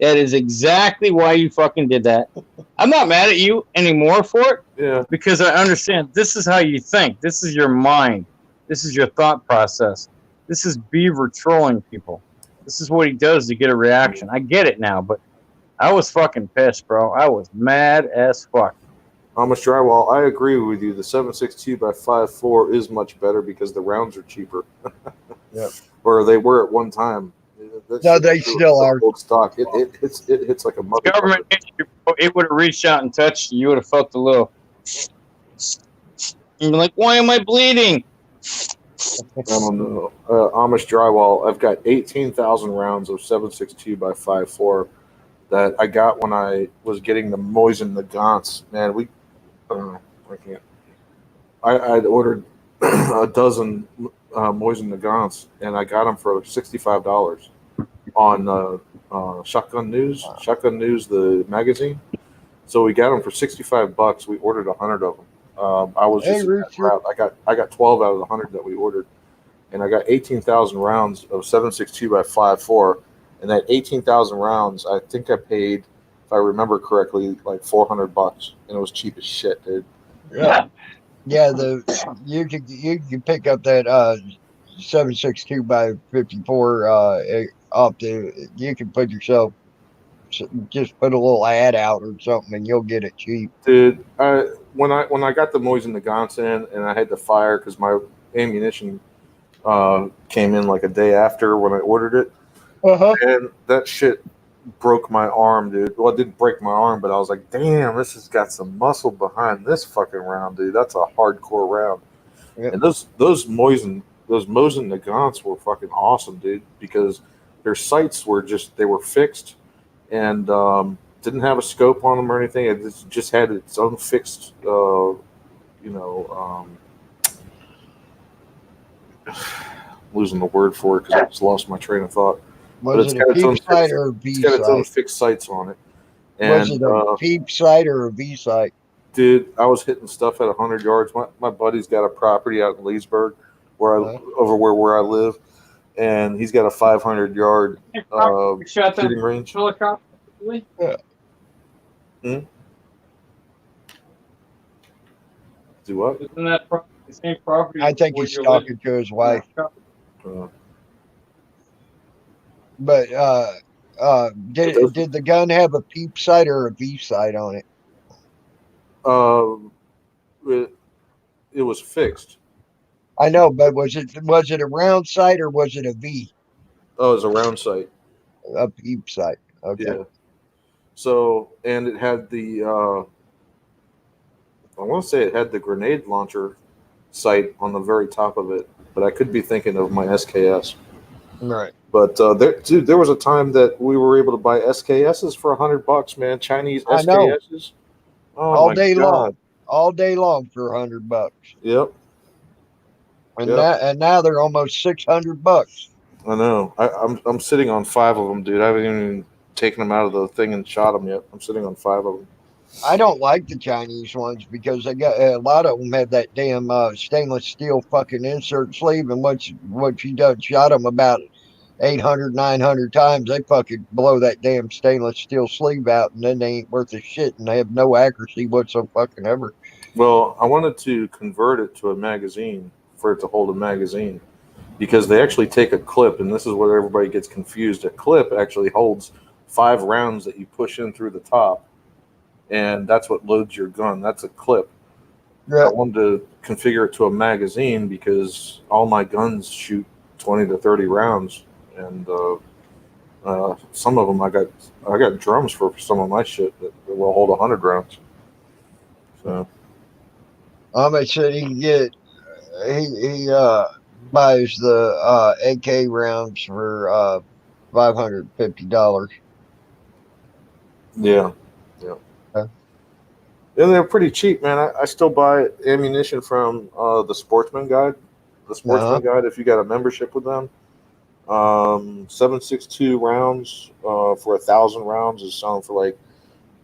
That is exactly why you fucking did that. I'm not mad at you anymore for it. Yeah. Because I understand this is how you think. This is your mind. This is your thought process. This is Beaver trolling people. This is what he does to get a reaction. I get it now, but I was fucking pissed, bro. I was mad as fuck. Amish Drywall, I agree with you. The 7.62 by 5.4 is much better because the rounds are cheaper. Yeah. Or they were at one time. No, they still are. Old stock. It hits like a mother. Government, it would have reached out and touched you. You would have felt a little. You'd be like, why am I bleeding? I don't know. Amish drywall. I've got 18,000 rounds of 7.62 by 5.4 that I got when I was getting the Moisen Nagants. Man, I can't. I'd ordered a dozen Moisen Nagants, and I got them for $65 on Shotgun News. Shotgun News, the magazine. So we got them for $65. We ordered 100 of them. I was just Hey, in that Rooster. route. I got 12 out of the 100 that we ordered, and I got 18,000 rounds of 7.62 by 5.4. And that 18,000 rounds, I think I paid, if I remember correctly, like $400, and it was cheap as shit, dude. Yeah. Yeah, you could pick up that 7.62 by 54 off you can put yourself just put a little ad out or something and you'll get it cheap. Dude, when I got the Moisen Nagants in and I had to fire because my ammunition came in like a day after when I ordered it, and that shit broke my arm, dude. Well, it didn't break my arm, but I was like, damn, this has got some muscle behind this fucking round, dude. That's a hardcore round. Yep. And those Moisen Nagants were fucking awesome, dude, because their sights were they were fixed and didn't have a scope on them or anything. It just had its own fixed, losing the word for it because I just lost my train of thought. But Was it's it a got its own peep sight fixed, or a it's V got its own sight? fixed sights on it. Was And it a peep sight or a V sight? dude, I was hitting stuff at 100 yards. My buddy's got a property out in Leesburg, where I live, and he's got a 500-yard shooting range. Yeah. Do what? Isn't that the same property? I think he's talking to his wife. But did the gun have a peep sight or a V sight on it? It was fixed. I know, but was it a round sight or was it a V? Oh, it was a round sight. A peep sight. Okay. Yeah. So, and it had I want to say it had the grenade launcher sight on the very top of it, but I could be thinking of my SKS. Right. But there was a time that we were able to buy SKSs for $100, man. Chinese I know. SKSs. Oh All my day God. long. All day long for $100. Yep. And now they're almost $600. I know. I'm sitting on 5 of them, dude. I haven't even taken them out of the thing and shot them yet. I'm sitting on 5 of them. I don't like the Chinese ones because they got a lot of them have that damn stainless steel fucking insert sleeve, and once you done shot them about 800, 900 times, they fucking blow that damn stainless steel sleeve out, and then they ain't worth a shit, and they have no accuracy whatsoever. Well, I wanted to convert it to a magazine for it to hold a magazine because they actually take a clip, and this is where everybody gets confused. A clip actually holds 5 rounds that you push in through the top, and that's what loads your gun. That's a clip. Yeah. I wanted to configure it to a magazine because all my guns shoot 20 to 30 rounds, and some of them I got drums for some of my shit that will hold 100 rounds. So Ahmed said he buys the AK rounds for $550. yeah. And they're pretty cheap, man. I still buy ammunition from the Sportsman Guide. The Sportsman Guide, if you got a membership with them, 7.62 rounds for 1,000 rounds is selling for like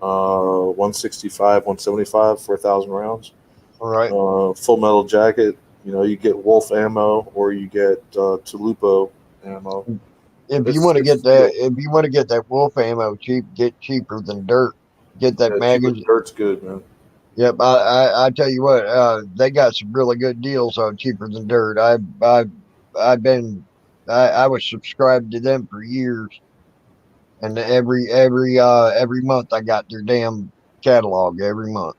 165, 175 for 1,000 rounds. All right. Full Metal Jacket, you get Wolf ammo or you get Tulupo ammo. If you want to get that Wolf ammo cheap, get cheaper than dirt. Get that magazine. Dirt's good, man. Yep, I tell you what, they got some really good deals on cheaper than dirt. I was subscribed to them for years, and every month I got their damn catalog every month.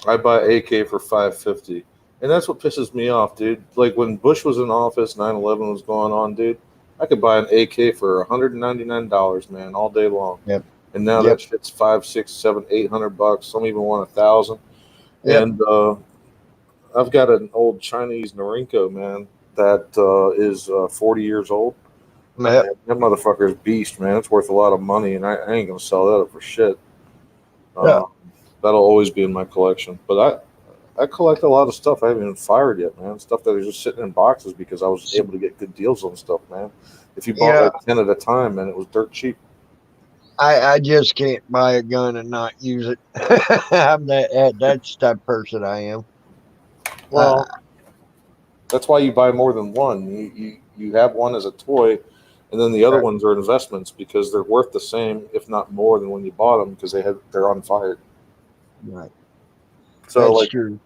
I buy AK for $550, and that's what pisses me off, dude. Like when Bush was in office, 9/11 was going on, dude. I could buy an AK for $199, man, all day long. Yep. And now that shit's $500, $600, $700, $800. Some even want $1,000. Yep. And I've got an old Chinese Norinco, man, that is 40 years old. Yep. That motherfucker's beast, man. It's worth a lot of money, and I ain't gonna sell that up for shit. Yeah. That'll always be in my collection. But I collect a lot of stuff I haven't even fired yet, man. Stuff that is just sitting in boxes because I was able to get good deals on stuff, man. If you bought Yeah. like 10 at a time, man, it was dirt cheap. I just can't buy a gun and not use it. That's the type of person I am. Well, that's why you buy more than one. You have one as a toy, and then the other Right. ones are investments because they're worth the same, if not more, than when you bought them because they're unfired. Right. So That's like, true.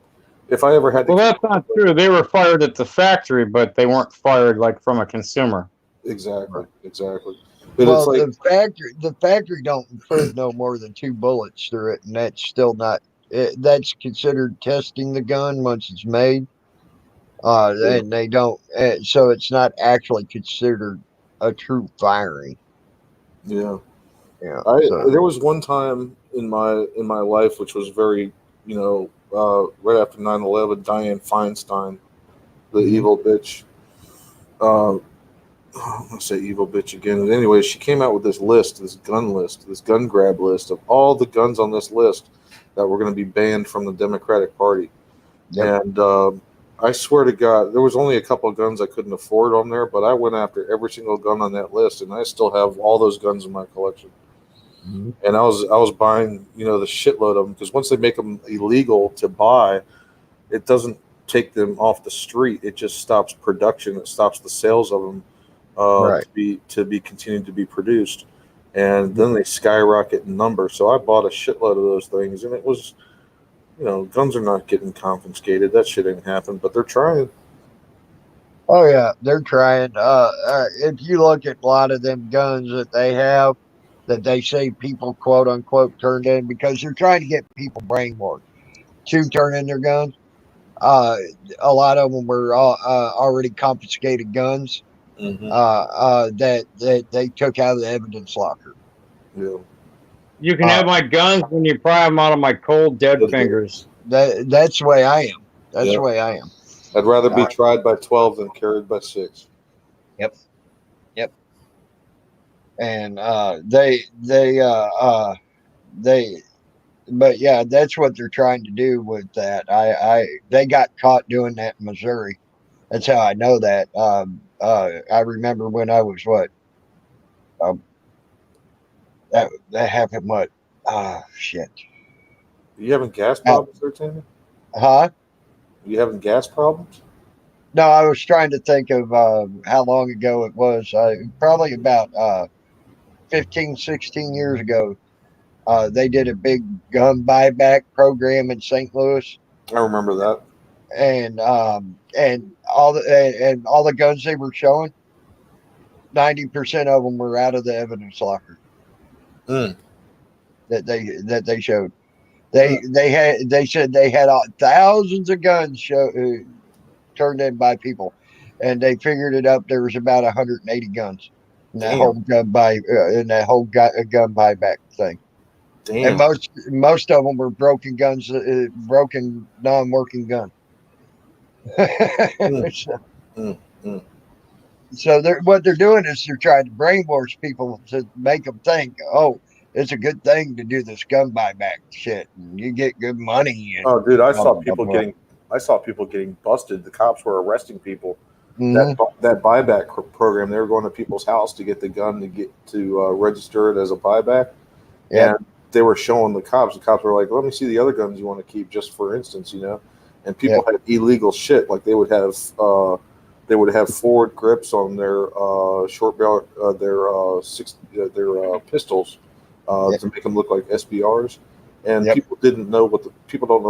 if I ever had to Well, that's not true. They were fired at the factory, but they weren't fired like from a consumer. exactly, Right. exactly. But Well, it's like the factory don't put no more than 2 bullets through it, and that's still not. That's considered testing the gun once it's made. And they don't. So it's not actually considered a true firing. yeah. Yeah. So There was one time in my life which was very, right after 9/11, Dianne Feinstein, the Mhm. evil bitch. I'm gonna say evil bitch again. And anyway, she came out with this list, this gun grab list of all the guns on this list that were going to be banned from the Democratic Party. Yep. And I swear to God, there was only a couple of guns I couldn't afford on there, but I went after every single gun on that list, and I still have all those guns in my collection. Mhm. And I was buying, the shitload of them because once they make them illegal to buy, it doesn't take them off the street. It just stops production. It stops the sales of them Right. to be continued to be produced, and then they skyrocket in number. So I bought a shitload of those things, and it was, guns are not getting confiscated. That shit ain't happened, but they're trying. Oh yeah, they're trying. If you look at a lot of them guns that they have, that they say people quote unquote turned in because they're trying to get people brainwashed to turn in their guns. Uh, a lot of them were already confiscated guns. Mm-hmm. That they took out of the evidence locker. Yeah, You can Uh, have my guns when you pry them out of my cold, dead fingers. that's the way I am. That's yeah. the way I am. I'd rather be Uh, tried by 12 than carried by 6. yep. Yep. And they but yeah, that's what they're trying to do with that. They got caught doing that in Missouri. That's how I know that. I remember when I was what um, that happened. What? Shit. You having gas Uh, problems there, Tammy? huh? You having gas problems? No, I was trying to think of how long ago it was. Probably about 15, 16 years ago. They did a big gun buyback program in St. Louis, I remember that. and all the guns they were showing, 90% of them were out of the evidence locker Mm. that they showed. Mm. They said they had thousands of guns turned in by people, and they figured it up. There was about 180 guns in that Damn. whole gun buyback thing. And Damn. most of them were broken guns, broken non-working guns. Mm. so, Mm. Mm. so what they're doing is they're trying to brainwash people to make them think, oh, it's a good thing to do this gun buyback shit, and you get good money and Oh, dude, blah blah blah blah. I saw people getting busted. The cops were arresting people. Mm-hmm. That buyback program, they were going to people's house to get the gun to get to register it as a buyback, Yep. and they were showing the cops. The cops were like, "Let me see the other guns you want to keep, just for instance, you know." And people Yep. had illegal shit, like they would have forward grips on their short barrel, their pistols, Yep. to make them look like SBRs. And Yep. people don't know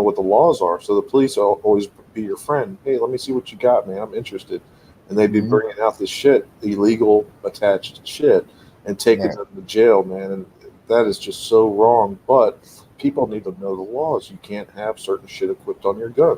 what the laws are. So the police will always be your friend. Hey, let me see what you got, man. I'm interested. And they'd be Mm-hmm. bringing out this shit, illegal attached shit, and taking Right. them to jail, man. And that is just so wrong. But people need to know the laws. You can't have certain shit equipped on your gun.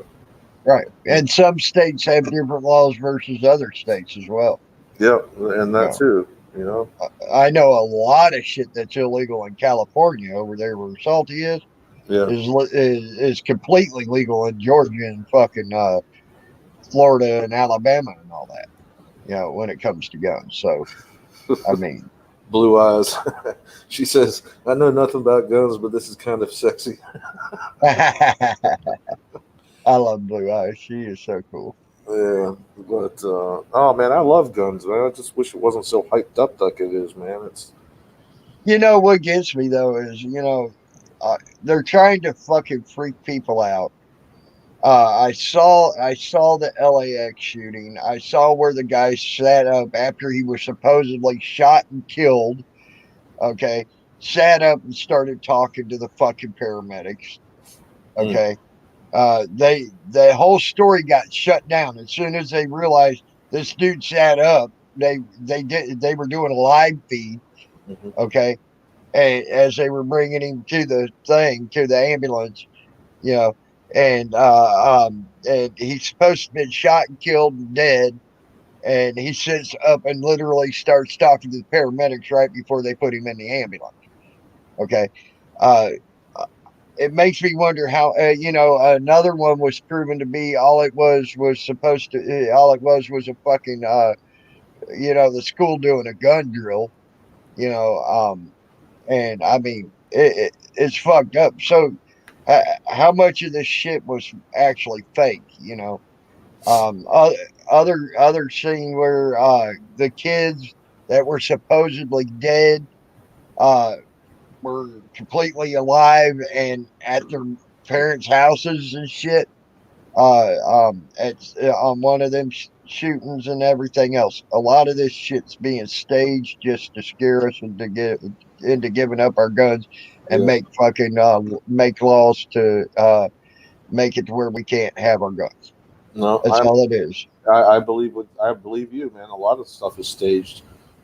Right. And some states have different laws versus other states as well. Yep, and that Yeah. too. You know. I know a lot of shit that's illegal in California over there where Salty is. Yeah. is completely legal in Georgia and fucking Florida and Alabama and all that. You know, when it comes to guns. So I mean, Blue eyes. She says, "I know nothing about guns, but this is kind of sexy." I love Blue Eyes. She is so cool. Yeah, but oh man, I love guns, man. I just wish it wasn't so hyped up like it is, man. It's You know what gets me though is they're trying to fucking freak people out. I saw the LAX shooting. I saw where the guy sat up after he was supposedly shot and killed. Okay, sat up and started talking to the fucking paramedics. mm, Okay, the whole story got shut down as soon as they realized this dude sat up. They were doing a live feed. mhm. Okay, as they were bringing him to the ambulance, you know, and he's supposed to have been shot and killed and dead, and he sits up and literally starts talking to the paramedics right before they put him in the ambulance. Okay, uh, it makes me wonder how another one was proven to be all it was a fucking the school doing a gun drill, you know, and I mean it's fucked up. So how much of this shit was actually fake, um o- other scene where the kids that were supposedly dead uh were completely alive and at their parents' houses and shit. On one of them shootings and everything else. A lot of this shit's being staged just to scare us and to get into giving up our guns and Yeah. make laws to make it to where we can't have our guns. No, That's all it is. I believe you, man. A lot of stuff is staged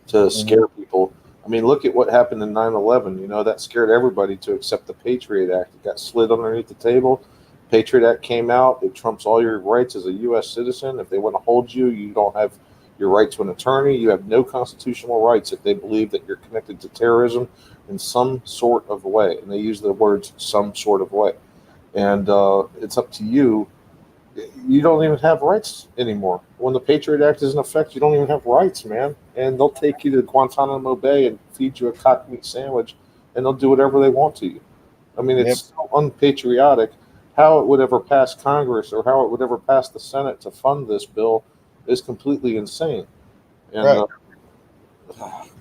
to Mm-hmm. scare people. I mean, look at what happened in 9/11. You know, that scared everybody to accept the Patriot Act. It got slid underneath the table. Patriot Act came out. It trumps all your rights as a U.S. citizen. If they want to hold you, you don't have your right to an attorney. You have no constitutional rights if they believe that you're connected to terrorism in some sort of way. And they use the words "some sort of way." And it's up to you. You don't even have rights anymore. When the Patriot Act is in effect, you don't even have rights, man. And they'll take you to Guantanamo Bay and feed you a cock meat sandwich, and they'll do whatever they want to you. I mean, Yep. it's so unpatriotic. How it would ever pass Congress or how it would ever pass the Senate to fund this bill is completely insane. And Right.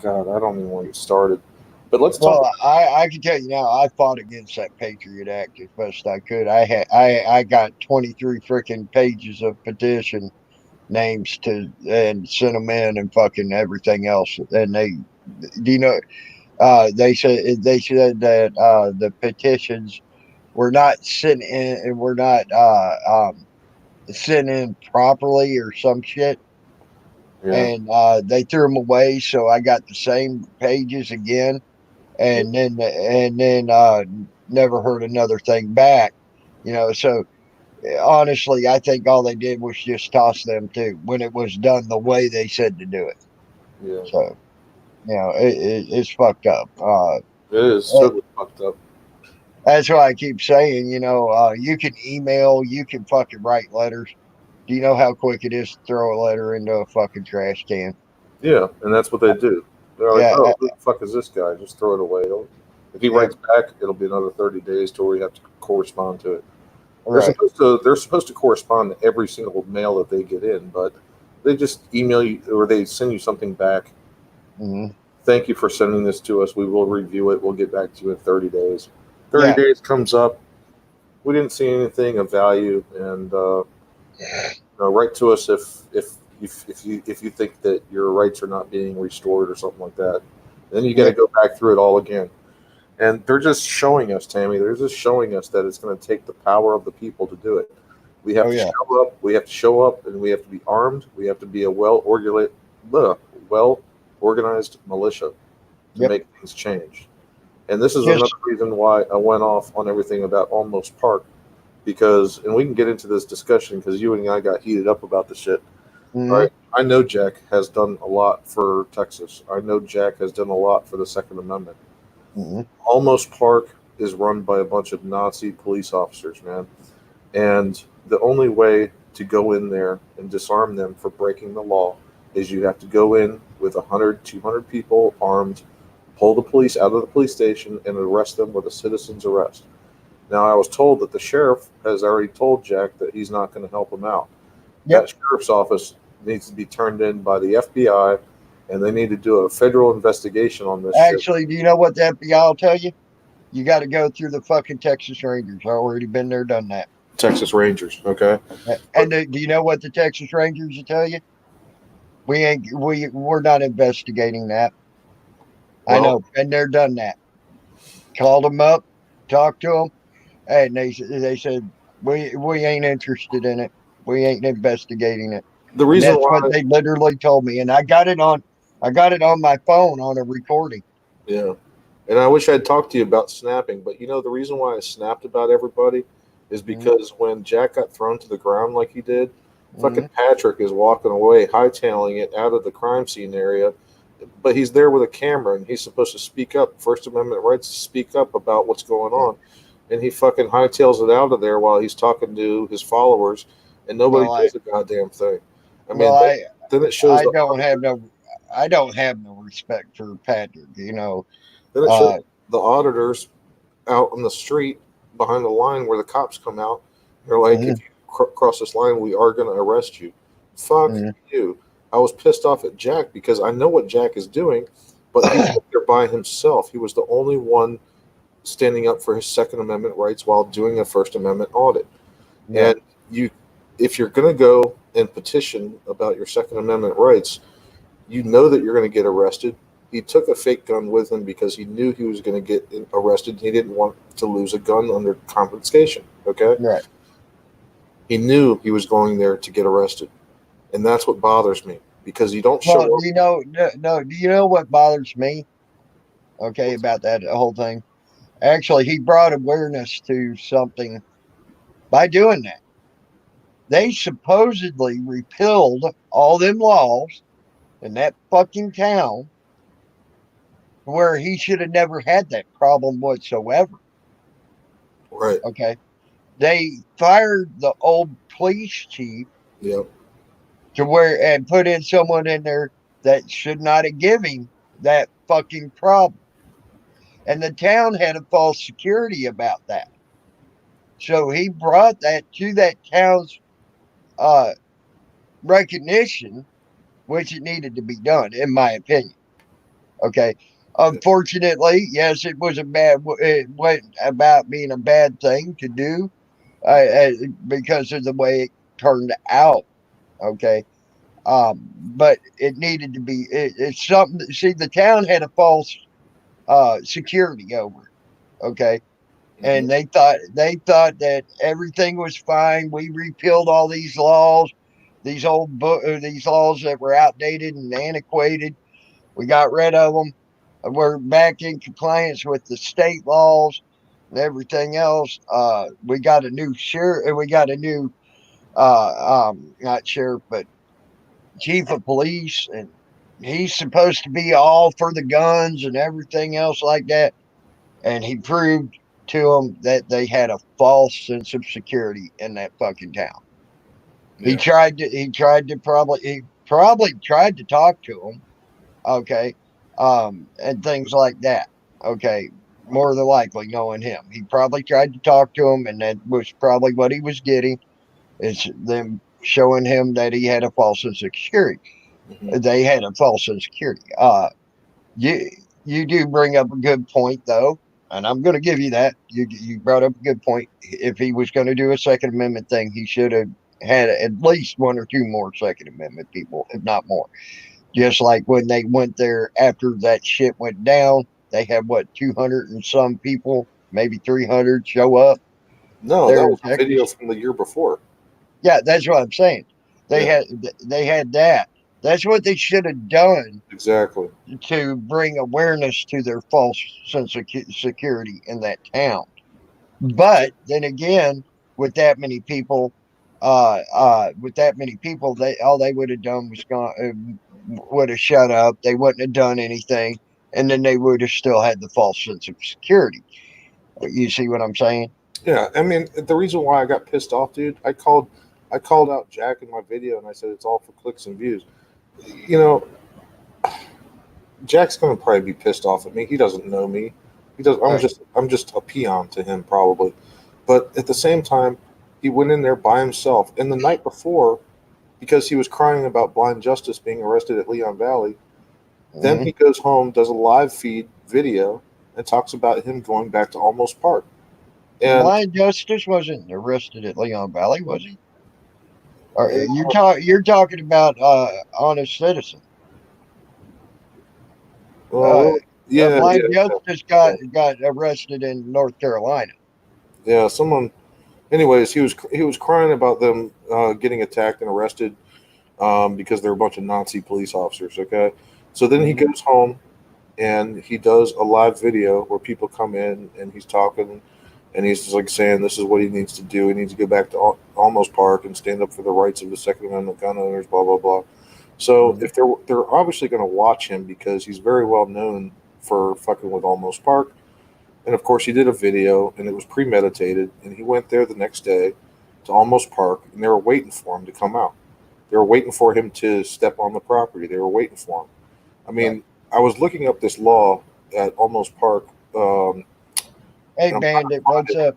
God, I don't even want to get started. But let's talk. Well, I can tell you now, I fought against that Patriot Act as best I could. I got 23 freaking pages of petition names to and sent them in and fucking everything else. And do you know, they said that the petitions were not sent in and were not sent in properly or some shit. Yeah, And they threw them away. So I got the same pages again yeah, and then never heard another thing back. So honestly, I think all they did was just toss them too when it was done the way they said to do it. yeah. So it's fucked up. It is Uh, totally fucked up. that's why I keep saying, you can email, you can fucking write letters. Do you know how quick it is to throw a letter into a fucking trash can? Yeah, and that's what they do. They're like, Yeah, "Oh, who the fuck is this guy? Just throw it away." If he yeah, writes back, it'll be another 30 days till we have to correspond to it. right. They're supposed to correspond to every single mail that they get in, but they just email you or they send you something back. Hmm. Thank you for sending this to us. We will review it. We'll get back to you in 30 days. 30 Yeah, days comes up. We didn't see anything of value, and write to us if you think that your rights are not being restored or something like that. Then you got to yep. go back through it all again. And they're just showing us, Tammy. They're just showing us that it's going to take the power of the people to do it. We have Oh to yeah, show up. We have to show up, and we have to be armed. We have to be a well organized militia to yep. make things change. And this is another Just reason why I went off on everything about Almost Park because, and we can get into this discussion because you and I got heated up about the shit. All mhm, right. I know Jack has done a lot for Texas. I know Jack has done a lot for the Second Amendment. mhm. Almost Park is run by a bunch of Nazi police officers, man. And the only way to go in there and disarm them for breaking the law is you have to go in with 100, 200 people armed, pull the police out of the police station, and arrest them with a citizen's arrest. Now, I was told that the sheriff has already told Jack that he's not going to help him out. Yep. That sheriff's office needs to be turned in by the FBI, and they need to do a federal investigation on this shit. Actually, do you know what the FBI will tell you? You got to go through the fucking Texas Rangers. I've already been there, done that. Texas Rangers, okay? And do you know what the Texas Rangers will tell you? We're not investigating that. I Well, know, and they're done that. Called them up, talked to them, and they said we ain't interested in it. We ain't investigating it. the And reason that's why, what they literally told me. And I got it on my phone on a recording. yeah, and I wish I'd talked to you about snapping, but you know, the reason why I snapped about everybody is because when Jack got thrown to the ground like he did, fucking Patrick is walking away, hightailing it out of the crime scene area, but he's there with a camera and he's supposed to speak up. First Amendment rights to speak up about what's going on. And he fucking hightails it out of there while he's talking to his followers, and nobody does a goddamn thing. I mean, then it shows. I don't have no respect for Patrick. You know, then it shows the auditors out on the street behind the line where the cops come out. They're like, if you cross this line, we are going to arrest you. Fuck you. I was pissed off at Jack because I know what Jack is doing, but he was there by himself. He was the only one standing up for his Second Amendment rights while doing a First Amendment audit. Yeah. And if you're going to go and petition about your Second Amendment rights, you know that you're going to get arrested. He took a fake gun with him because he knew he was going to get arrested. He didn't want to lose a gun under confiscation. Okay? Right. He knew he was going there to get arrested. And that's what bothers me because you don't show up. Do you know what bothers me? Okay, about that whole thing. Actually, he brought awareness to something by doing that. They supposedly repealed all them laws in that fucking town where he should have never had that problem whatsoever. Right. Okay. They fired the old police chief. Yep. And put in someone in there that should not have given that fucking problem. And the town had a false security about that. So he brought that to that town's recognition, which it needed to be done, in my opinion. Okay. Unfortunately, yes, it went about being a bad thing to do because of the way it turned out. Okay. But it needed to be, it's something, see, the town had a false security over it. Okay. And they thought that everything was fine. We repealed all these laws, these laws that were outdated and antiquated. We got rid of them. We're back in compliance with the state laws and everything else. We got a new sheriff. We got a new, not sheriff, but chief of police, and he's supposed to be all for the guns and everything else like that. And he proved to them that they had a false sense of security in that fucking town. Yeah. He probably tried to talk to them. Okay. And things like that. Okay. More than likely, knowing him, he probably tried to talk to him, and that was probably what he was getting, is them showing him that he had a false sense of security. They had a false sense of security. You do bring up a good point, though, and I'm going to give you that. You brought up a good point. If he was going to do a Second Amendment thing, he should have had at least one or two more Second Amendment people, if not more. Just like when they went there after that shit went down, they had 200 and some people, maybe 300 show up. No, that was a video from the year before. Yeah, that's what I'm saying. They had that. That's what they should have done. Exactly. To bring awareness to their false sense of security in that town. But then again, with that many people, all they would have done was would have shut up. They wouldn't have done anything, and then they would have still had the false sense of security. You see what I'm saying? Yeah, I mean, the reason why I got pissed off, dude, I called out Jack in my video, and I said it's all for clicks and views. You know, Jack's gonna probably be pissed off at me. He doesn't know me. He does. Right. I'm just a peon to him, probably. But at the same time, he went in there by himself. And the night before, because he was crying about blind justice being arrested at Leon Valley, then he goes home, does a live feed video, and talks about him going back to Almost Park. And Blind Justice wasn't arrested at Leon Valley, was he? Or yeah, you're talking about honest citizen. Uh, well, yeah, yeah, Blind yeah, Justice yeah. got arrested in North Carolina. Yeah, someone. Anyways, he was crying about them getting attacked and arrested because they're a bunch of Nazi police officers. Okay, so then he Mhm. goes home and he does a live video where people come in and he's talking and he's just like saying this is what he needs to do. He needs to go back to Almost Park and stand up for the rights of the Second Amendment gun owners. Blah blah blah. So Mhm. if they're obviously going to watch him because he's very well known for fucking with Almost Park. And of course, he did a video, and it was premeditated. And he went there the next day to Almost Park, and they were waiting for him to come out. They were waiting for him to step on the property. They were waiting for him. I Right. mean, I was looking up this law at Almost Park, Hey, and Bandit, what's up?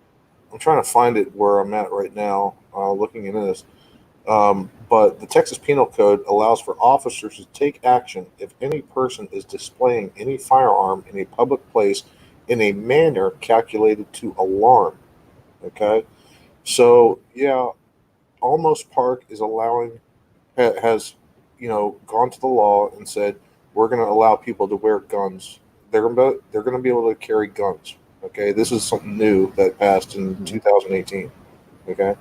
I'm trying to find it where I'm at right now, looking into this. But the Texas Penal Code allows for officers to take action if any person is displaying any firearm in a public place in a manner calculated to alarm. Okay, so yeah, Almost Park is allowing has gone to the law and said we're going to allow people to wear guns. They're going to be able to carry guns. Okay, this is something new that passed in Mhm. 2018. Okay,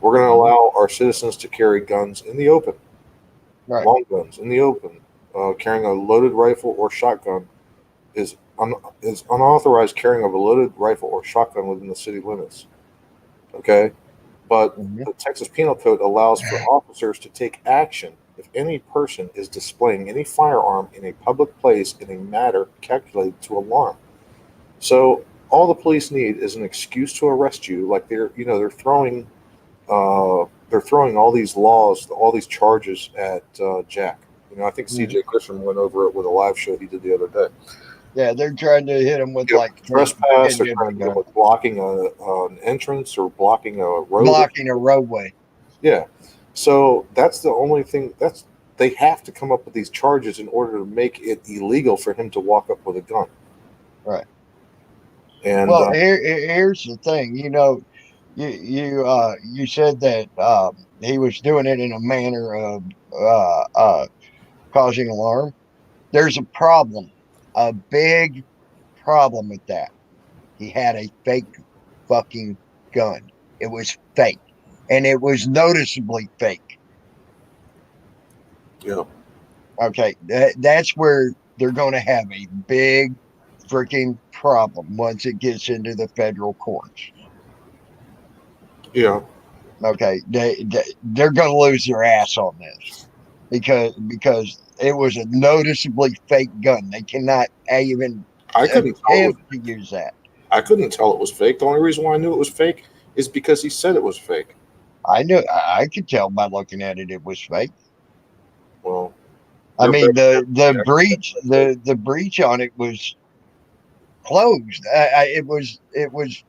we're going to Mhm. allow our citizens to carry guns in the open, Right. long guns in the open. Carrying a loaded rifle or shotgun is is unauthorized carrying of a loaded rifle or shotgun within the city limits. Okay, but Mhm. the Texas Penal Code allows for officers to take action if any person is displaying any firearm in a public place in a manner calculated to alarm. So all the police need is an excuse to arrest you. Like they're throwing all these laws, all these charges at Jack. I think Mhm. CJ Christian went over it with a live show he did the other day. Yeah, they're trying to hit him with like 10, Trespass. 10 They're trying different to get him guns, with blocking an entrance or blocking a road. blocking a roadway. Yeah. So that's the only thing. They have to come up with these charges in order to make it illegal for him to walk up with a gun. Right. And Well, here's the thing. You said that he was doing it in a manner of uh, uh, causing alarm. There's a problem, a big problem with that. He had a fake fucking gun. It was fake, and it was noticeably fake. yeah, Okay, that's where they're going to have a big freaking problem once it gets into the federal courts. yeah, Okay, they're going to lose their ass on this because it was a noticeably fake gun. They cannot even I couldn't tell it was. attempt to use that. I couldn't tell it was fake. The only reason why I knew it was fake is because he said it was fake. I knew I could tell by looking at it was fake. Well, I there mean better the be breach fake. the breach on it was closed. It was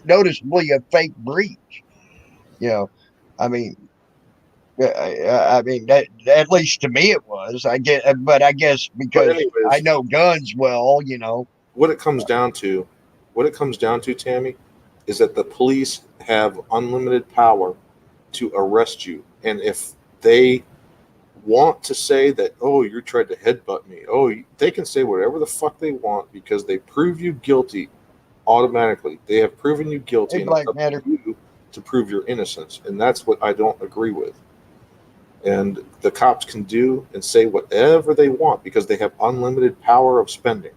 noticeably a fake breach. You know, I mean, I mean that at least to me it was. But I guess But because I anyways, know guns well, you know. what it comes down to, Tammy, is that the police have unlimited power to arrest you, and if they want to say that, oh, you tried to headbutt me, oh, they can say whatever the fuck they want because they prove you guilty automatically. They have proven you Hey, guilty, and it's Black up to Matter. you to prove your innocence, and that's what I don't agree with. And the cops can do and say whatever they want because they have unlimited power of spending.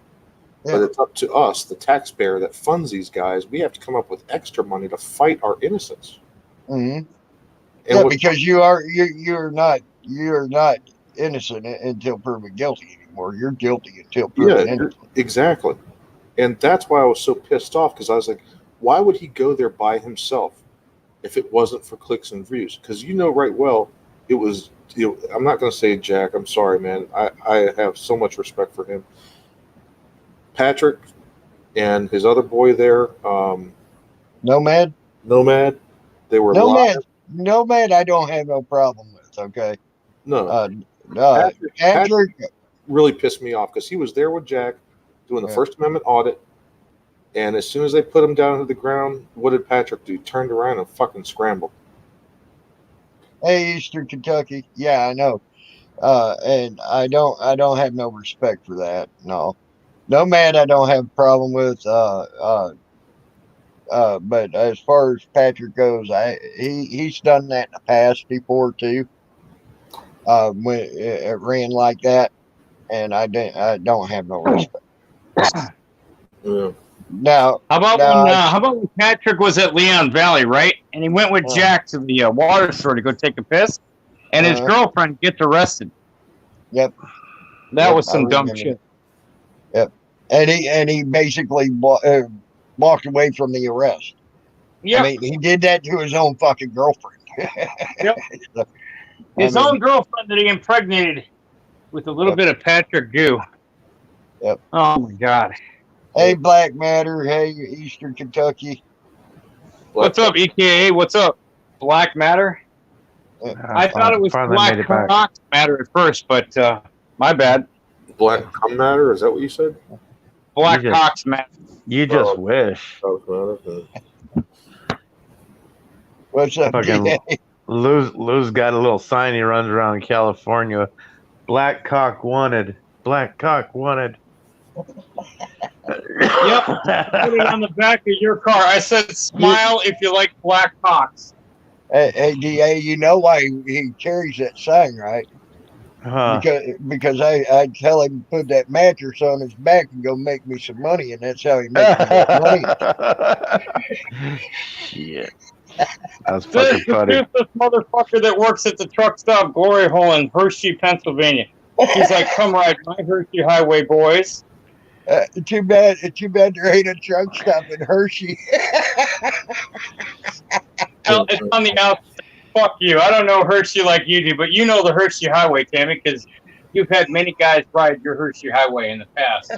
But Yeah. it's up to us, the taxpayer that funds these guys. We have to come up with extra money to fight our innocence. Hmm. And Yeah, what? because you're not innocent until proven guilty anymore. You're guilty until Yeah, proven innocent. exactly. And that's why I was so pissed off, because I was like, why would he go there by himself if it wasn't for clicks and views? Because you know right well it was. I'm not going to say Jack. I'm sorry, man. I have so much respect for him. Patrick and his other boy there, Nomad. Nomad. They were Nomad. live. Nomad. I don't have no problem with. Okay. No, Patrick. really pissed me off because he was there with Jack doing the Yeah. First Amendment audit. And as soon as they put him down to the ground, what did Patrick do? Turned around and fucking scrambled. Hey, Eastern Kentucky. Yeah, I know. And I don't have no respect for that. No. Nomad, I don't have a problem with. But as far as Patrick goes, he's done that in the past before too. When it ran like that, and I don't have no respect. Yeah. Now, How about when Patrick was at Leon Valley, right? And he went with Jack to the water store to go take a piss, and his girlfriend gets arrested. Yep. That was some dumb shit. Yep. And he basically walked away from the arrest. Yeah. I mean, he did that to his own fucking girlfriend. Yep. So, His own girlfriend that he impregnated with a little bit of Patrick goo. Yep. Oh my God. Hey, Black Matter. Hey, Eastern Kentucky. What's up, EKA? What's up, Black Matter? I thought it was Black Cox Matter at first, but my bad. Black Cum Matter? Is that what you said? Black Cox Matter. You just wish. What's up, fucking Lou's got a little sign he runs around California. Black cock wanted. Black cock wanted. Yep. Put it on the back of your car. I said, smile if you like black cocks. Hey, DA, you know why he carries that sign, right? Because I tell him to put that mattress on his back and go make me some money, and that's how he makes me that money. Shit. That's fucking funny. This motherfucker that works at the truck stop Glory Hole in Hershey, Pennsylvania. He's like, come ride my Hershey Highway, boys. Too bad there ain't a truck stop in Hershey. Well, it's on the outside. Fuck you. I don't know Hershey like you do, but you know the Hershey Highway, Tammy, because you've had many guys ride your Hershey Highway in the past.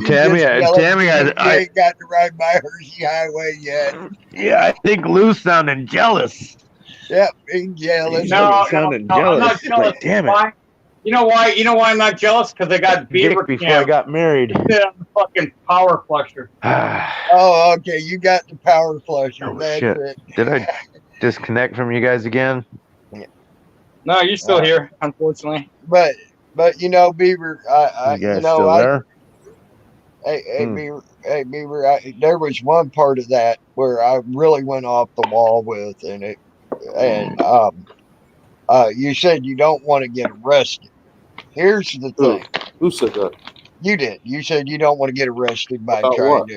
Tammy, I ain't got to ride my Hershey Highway yet. Yeah, I think Lou's sounding jealous. Yep, being jealous. No, sounding jealous. I'm not jealous. Like, damn it. Why? You know why? You know why I'm not jealous? Because I got beaver before I got married. On the fucking power flusher. Oh, okay. You got the power flusher. Oh, That's shit. it. Did I disconnect from you guys again? No, you're still here, unfortunately. But you know, Beaver, you guys still there? Beaver, there was one part of that where I really went off the wall with, you said you don't want to get arrested. Here's the thing. Who said that? You did. You said you don't want to get arrested by About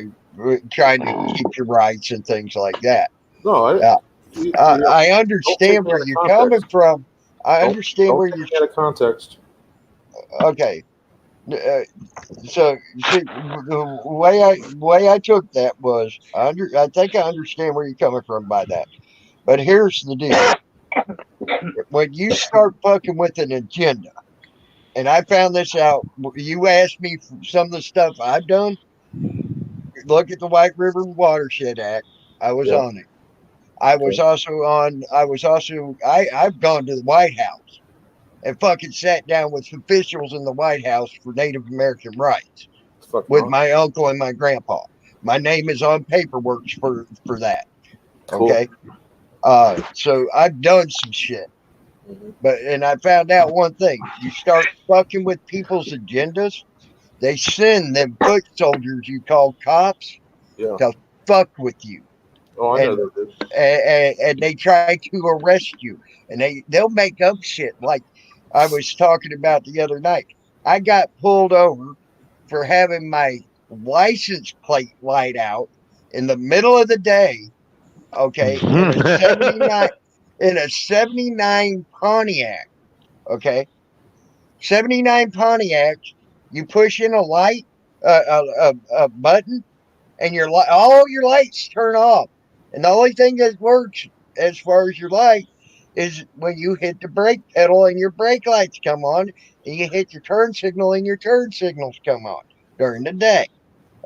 trying to keep your rights and things like that. No, I understand where you're coming from. I understand where you're out of context. Okay. So see, the way I took that was I think I understand where you're coming from by that. But here's the deal. When you start fucking with an agenda, and I found this out, you asked me some of the stuff I've done. Look at the White River Watershed Act. I was on it. I've gone to the White House and fucking sat down with officials in the White House for Native American rights with my uncle and my grandpa. My name is on paperwork for that. Okay. Cool. So I've done some shit. And I found out one thing. You start fucking with people's agendas, they send them foot soldiers you call cops to fuck with you. Oh, I know that. And they try to arrest you. And they'll make up shit like I was talking about the other night. I got pulled over for having my license plate light out in the middle of the day. Okay, in a 79 Pontiac. Okay, 79 Pontiac. You push in a light, a button, and all your lights turn off, and the only thing that works as far as your light is when you hit the brake pedal and your brake lights come on, and you hit your turn signal and your turn signals come on during the day.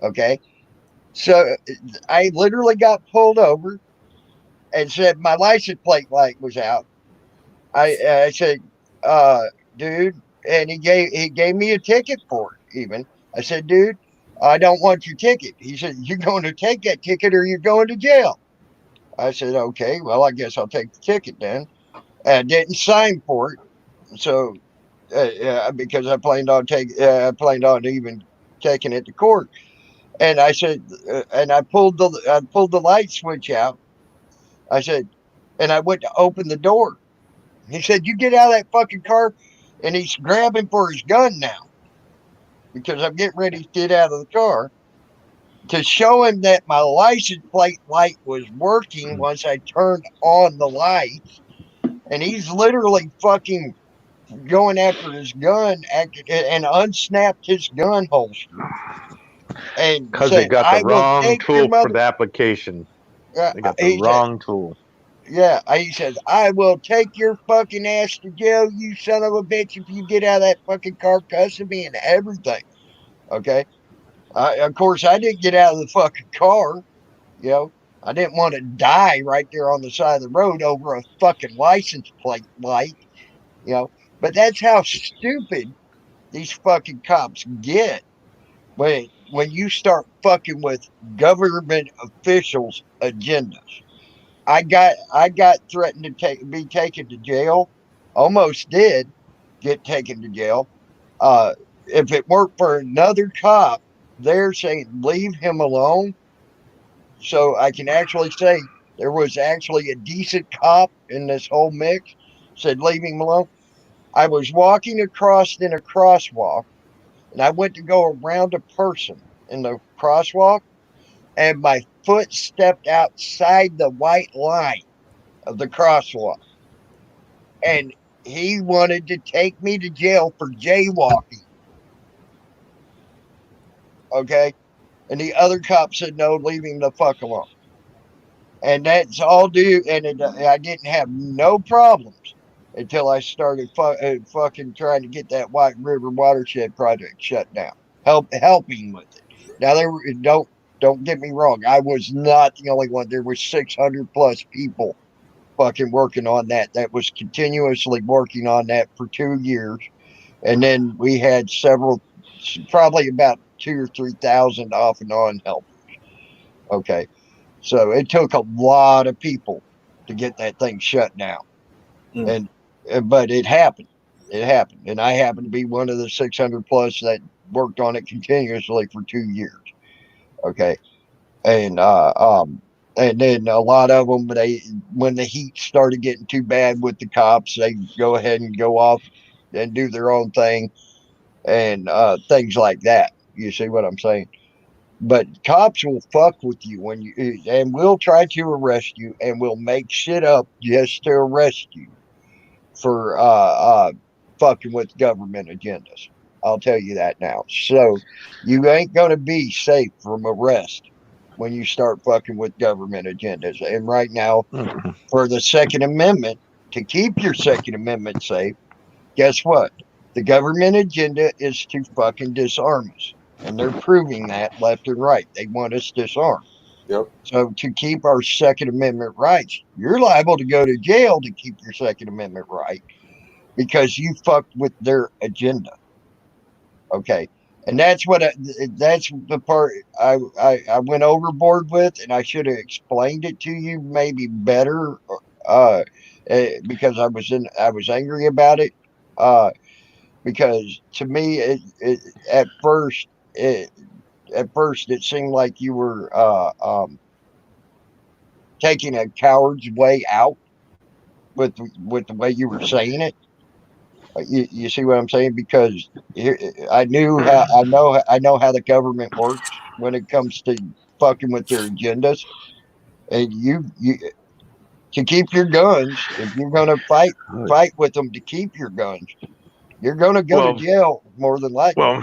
Okay, so I literally got pulled over and said my license plate light was out. I said, uh, dude, and he gave me a ticket for it. Even I said, dude, I don't want your ticket. He said, you're going to take that ticket or you're going to jail. I said, okay, well, I guess I'll take the ticket then. I didn't sign for it, so because I planned on even taking it to court. And I said, and I pulled the light switch out. I said, and I went to open the door. He said, you get out of that fucking car. And he's grabbing for his gun now because I'm getting ready to get out of the car to show him that my license plate light was working once I turned on the lights. And he's literally fucking going after his gun and unsnapped his gun holster and Because they said, got the I will wrong take your tool for mother. the application. They got the He said, wrong tool. yeah, he says, I will take your fucking ass to jail, you son of a bitch, if you get out of that fucking car cussing me and everything. Okay. Of course, I didn't get out of the fucking car. You know, I didn't want to die right there on the side of the road over a fucking license plate light, you know. But that's how stupid these fucking cops get when you start fucking with government officials' agendas. I got threatened to be taken to jail. Almost did get taken to jail. If it weren't for another cop there saying leave him alone, so I can actually say there was actually a decent cop in this whole mix, said leave him alone. I was walking across in a crosswalk, and I went to go around a person in the crosswalk, and my foot stepped outside the white line of the crosswalk, and he wanted to take me to jail for jaywalking. Okay, and the other cop said no, leave him the fuck alone. And that's all due. And I didn't have no problems until I started fucking trying to get that White River Watershed project shut down, helping with it. Now don't get me wrong, I was not the only one. There was 600 plus people fucking working on that. That was continuously working on that for 2 years, and then we had several, probably about 2 or 3 thousand off and on helpers. Okay, so it took a lot of people to get that thing shut down. And but it happened. It happened. And I happened to be one of the 600 plus that worked on it continuously for 2 years. Okay. And and then a lot of them, when the heat started getting too bad with the cops, they go ahead and go off and do their own thing and things like that. You see what I'm saying? But cops will fuck with you when you and will try to arrest you and will make shit up just to arrest you for fucking with government agendas. I'll tell you that now. So you ain't gonna be safe from arrest when you start fucking with government agendas. And right now, for the Second Amendment, to keep your Second Amendment safe, guess what? The government agenda is to fucking disarm us. And they're proving that left and right. They want us disarmed. Yep. So to keep our Second Amendment rights, you're liable to go to jail to keep your Second Amendment right because you fucked with their agenda. Okay. And that's that's the part I went overboard with, and I should have explained it to you maybe better, because I was angry about it, because to me at first it it seemed like you were taking a coward's way out with the way you were saying it. You see what I'm saying? Because I know how the government works when it comes to fucking with their agendas, and you to keep your guns. If you're gonna fight with them to keep your guns, you're gonna go to Well, jail more than likely. well,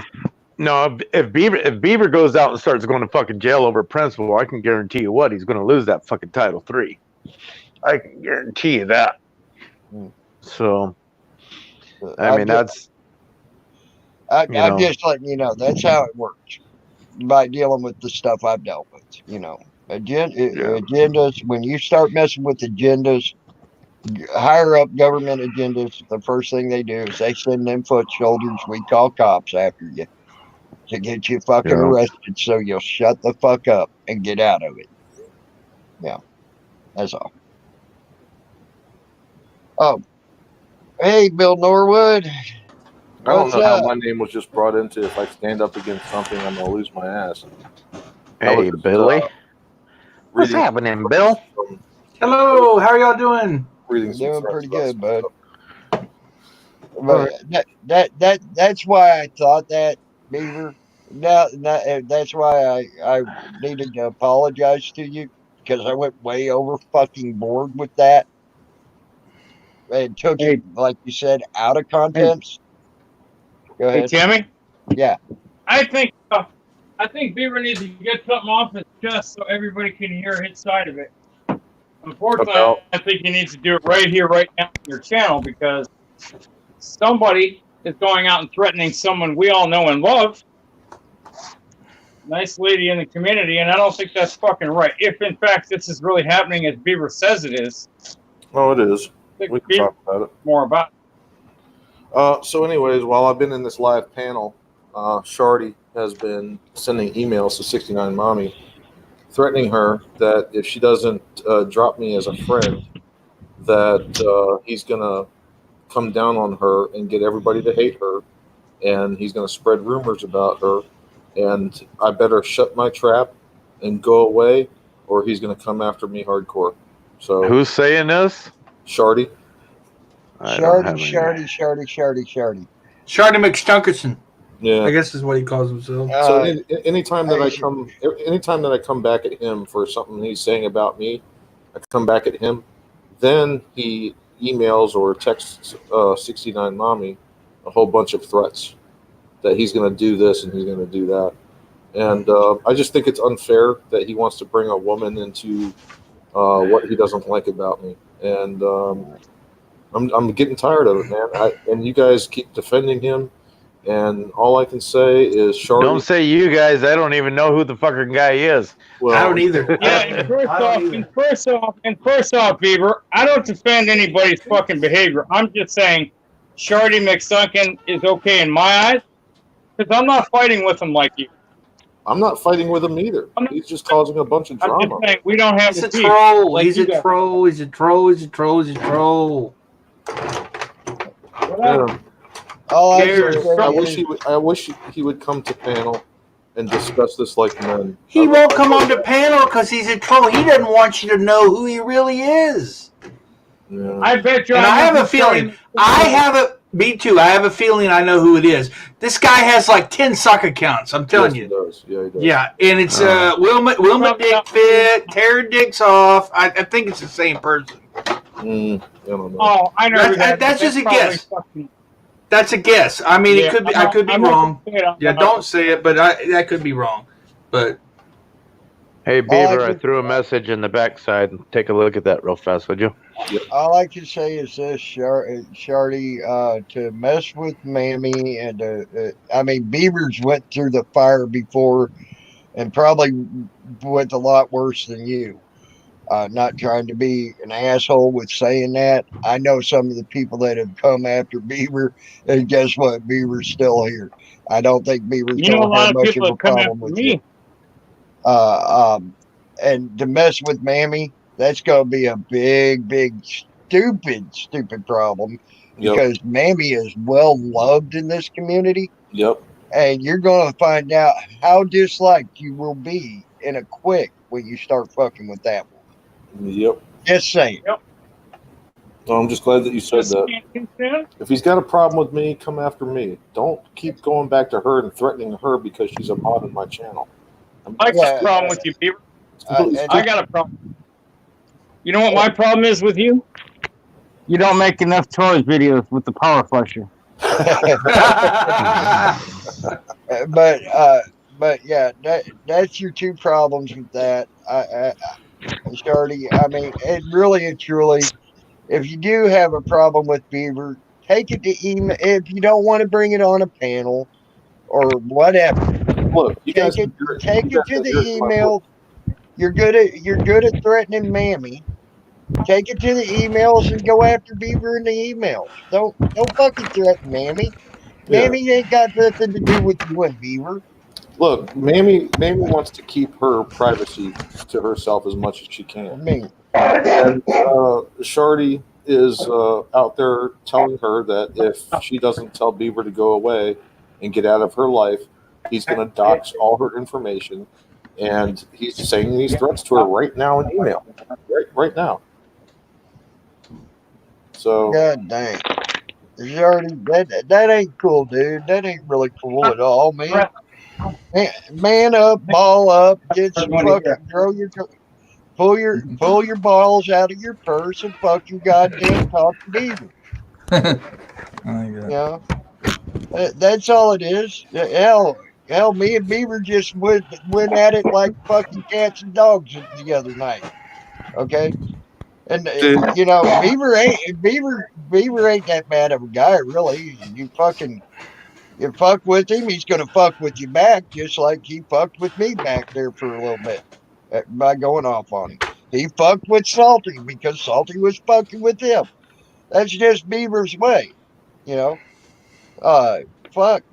No, if Beaver goes out and starts going to fucking jail over principle, I can guarantee you what he's going to lose that fucking Title III. I can guarantee you that. So, I mean, that's. I'm just letting you know that's how it works by dealing with the stuff I've dealt with. Agendas. When you start messing with agendas, higher up government agendas, the first thing they do is they send them foot soldiers. We call cops after you to get you fucking arrested, so you'll shut the fuck up and get out of it. Yeah, that's all. Oh, hey, Bill Norwood. I don't What's know up? how my name was just brought into. If I stand up against something, I'm gonna lose my ass. Hey, Billy. What's happening, Bill? Hello, how are y'all doing? Doing pretty good, bud. But that's why I thought that, Beaver. That's why I needed to apologize to you, because I went way over fucking board with that and took it, like you said, out of context. Go ahead. Hey, Timmy. Yeah. I think Beaver needs to get something off his chest so everybody can hear his side of it. Unfortunately, I think he needs to do it right here, right now on your channel, because somebody is going out and threatening someone we all know and love. Nice lady in the community, and I don't think that's fucking right. If, in fact, this is really happening as Beaver says it is. Oh, it is. We can talk about it. More about it. So anyways, while I've been in this live panel, Shardy has been sending emails to 69 Mommy, threatening her that if she doesn't drop me as a friend, that he's going to come down on her and get everybody to hate her, and he's going to spread rumors about her, and I better shut my trap and go away, or he's going to come after me hardcore. So who's saying this? Shardy. Shardy. Shardy McStunkerson. Yeah, I guess is what he calls himself. So anytime that I come back at him for something he's saying about me, I come back at him. Then he emails or texts 69 Mommy a whole bunch of threats that he's going to do this and he's going to do that. And I just think it's unfair that he wants to bring a woman into what he doesn't like about me. And I'm getting tired of it, man. And you guys keep defending him. And all I can say is, Shardy. Don't say you guys. I don't even know who the fucking guy is. Well, I don't either. Yeah, and first off, Beaver, I don't defend anybody's fucking behavior. I'm just saying Shardy McSunken is okay in my eyes, because I'm not fighting with him like you. I'm not fighting with him either. He's just causing a bunch of drama. I'm just saying, we don't have He's a troll. He's a troll. He's a troll. He's a troll. He's a troll. Yeah. I wish he would come to panel and discuss this like men. He won't come on the panel because he's a troll. He doesn't want you to know who he really is. Yeah. I bet you. And I have a feeling. Me too. I have a feeling I know who it is. This guy has like 10 sock accounts. I'm telling you. He does. Yeah, he does. Yeah, and it's Wilma Dick Fit, Tara Dicks Off. I think it's the same person. I don't know. Oh, I know. That's just a guess. That's a guess. I mean, it could be. I could be wrong. Yeah, don't say it, but that could be wrong. But hey, Beaver, I threw a message in the backside. Take a look at that real fast, would you? All I can say is this, Shardy, to mess with Mammy and I mean, Beavers went through the fire before, and probably went a lot worse than you. Not trying to be an asshole with saying that. I know some of the people that have come after Beaver, and guess what? Beaver's still here. I don't think Beaver's going to have much of a problem with me. And to mess with Mammy, that's going to be a big, stupid problem, because Mammy is well loved in this community. Yep. And you're going to find out how disliked you will be in a quick when you start fucking with that one. Yep. Just saying. Yep. Well, I'm just glad that you said that. If he's got a problem with me, come after me. Don't keep going back to her and threatening her because she's a mod on my channel. I got a problem with you, Beaver. I got a problem. You know what my problem is with you? You don't make enough toys videos with the power flusher. But yeah, that's your two problems with that. Shardy, I mean, it really and truly, if you do have a problem with Beaver, take it to email. If you don't want to bring it on a panel or whatever, Look, you guys, take it you guys to have the your look. email. You're good at threatening Mammy. Take it to the emails and go after Beaver in the emails. Don't fucking threaten Mammy. Yeah, Mammy ain't got nothing to do with you and Beaver. look, Mammy wants to keep her privacy to herself as much as she I can, mean, and Shardy is out there telling her that if she doesn't tell Beaver to go away and get out of her life, he's going to dox all her information, and he's saying these threats to her right now in email, right now. So god dang. Jardy, that ain't cool, dude. That ain't really cool at all, man. Man up, ball up, get some fucking pull your balls out of your purse and fucking goddamn talk to Beaver. Oh my You god. know, that's all it is. Hell, me and Beaver just went at it like fucking cats and dogs the other night. Okay, and dude, you know, Beaver ain't that bad of a guy, really. You fuck with him, he's gonna fuck with you back, just like he fucked with me back there for a little bit by going off on him. He fucked with Salty because Salty was fucking with him. That's just Beaver's way, you know. Uh, fuck,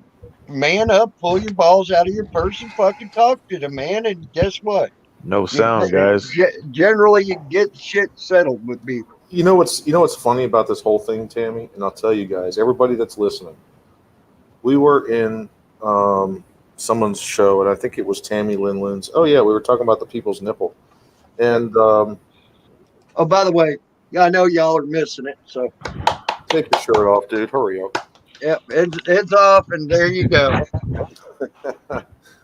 man up, pull your balls out of your purse, and fucking talk to the man. And guess what? No You sound, guys. generally you get shit settled with Beaver. you know what's funny about this whole thing, Tammy, and I'll tell you guys, everybody that's listening. We were in someone's show, and I think it was Tammy Linlin's. Oh yeah, we were talking about the people's nipple, and Oh, by the way, yeah, I know y'all are missing it, so take your shirt off, dude. Hurry up. yep, it's off, and there you go.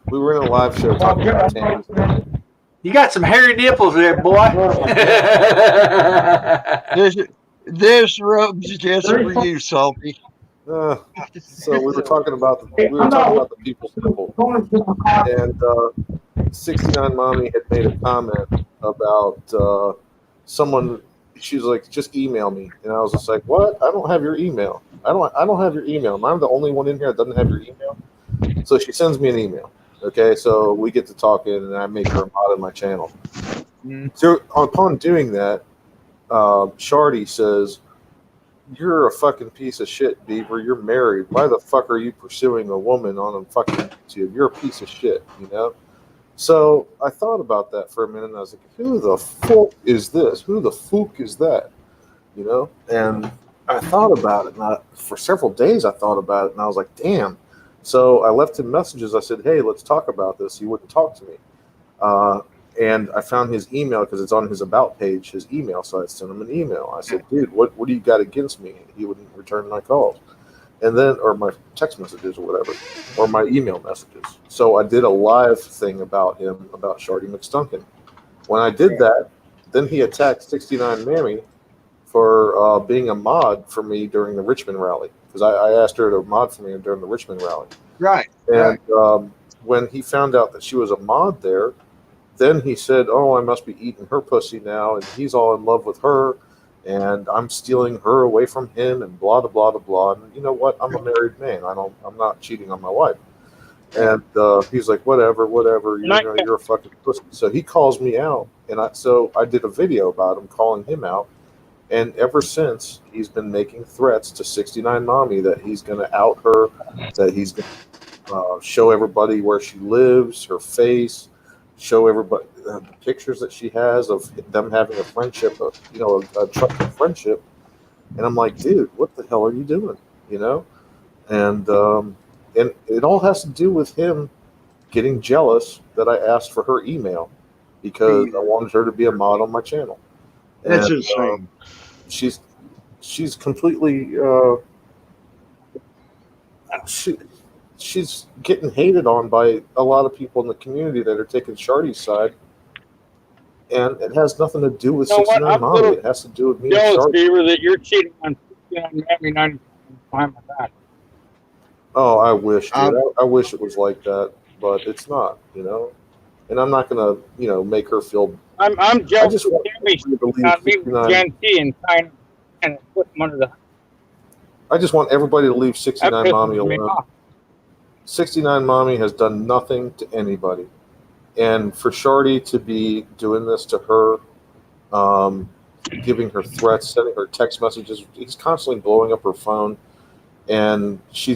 We were in a live show talking about Tammy's nipple. You got some hairy nipples there, boy. This this rub's just for you, Salty. So we were talking about the people's nipple, and 69 Mommy had made a comment about someone. She was like, "Just email me," and I was just like, "What? I don't have your email. I don't have your email. Am I the only one in here that doesn't have your email?" So she sends me an email. Okay, so we get to talking, and I make her a mod on my channel. So upon doing that, Shardy says, "You're a fucking piece of shit, Beaver. You're married. Why the fuck are you pursuing a woman on a fucking YouTube? You're a piece of shit, you know?" So I thought about that for a minute, and I was like, "Who the fuck is this? Who the fuck is that?" You know? And I thought about it, and for several days I thought about it, and I was like, "Damn." So I left him messages. I said, "Hey, let's talk about this." He wouldn't talk to me. And I found his email because it's on his about page, his email. So I sent him an email. I said, "Dude, what do you got against me?" He wouldn't return my calls, and then or my text messages or whatever, or my email messages. So I did a live thing about him, about Shardy McStunkin. When I did that, then he attacked 69 Mammy for being a mod for me during the Richmond rally, because I asked her to mod for me during the Richmond rally. Right, And right. when he found out that she was a mod there, then he said, "Oh, I must be eating her pussy now, and he's all in love with her, and I'm stealing her away from him, and blah blah blah blah." And you know what? I'm a married man. I'm not cheating on my wife. And he's like, "Whatever, whatever. You're a fucking pussy." So he calls me out, and I did a video about him calling him out. And ever since, he's been making threats to 69 Mommy that he's going to out her, that he's going to show everybody where she lives, her face, show everybody the pictures that she has of them having a friendship, a trusted friendship. And I'm like, dude, what the hell are you doing? You know? And it all has to do with him getting jealous that I asked for her email because I wanted her to be a mod on my channel. That's And insane. she's completely she's getting hated on by a lot of people in the community that are taking Shardy's side, and it has nothing to do with You know what? 69 I'm a Mommy. little It has to do with me and jealous, Shardy. Beaver, that you're cheating on Mammy 90 behind my back. Oh, I wish, dude. I wish it was like that, but it's not, And I'm not gonna, make her feel. I'm I jealous just of want Tammy. everybody to leave Not me with 69. Gen T and trying and put them under the. I just want everybody to leave That 69 Mommy pisses me alone. off. 69 Mommy has done nothing to anybody, and for Shardy to be doing this to her, giving her threats, sending her text messages, he's constantly blowing up her phone. And she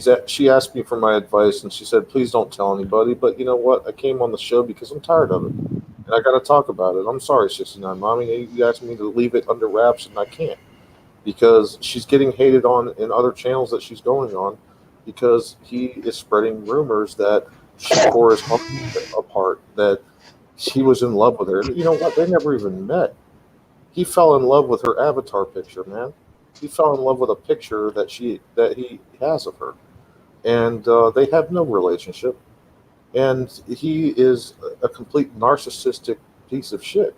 asked me for my advice, and she said, "Please don't tell anybody." But you know what? I came on the show because I'm tired of it, and I got to talk about it. I'm sorry, 69 Mommy. You asked me to leave it under wraps, and I can't because she's getting hated on in other channels that she's going on because he is spreading rumors that she tore his home apart, that he was in love with her. And you know what? They never even met. He fell in love with her avatar picture, man. He fell in love with a picture that he has of her, and they have no relationship. And he is a complete narcissistic piece of shit.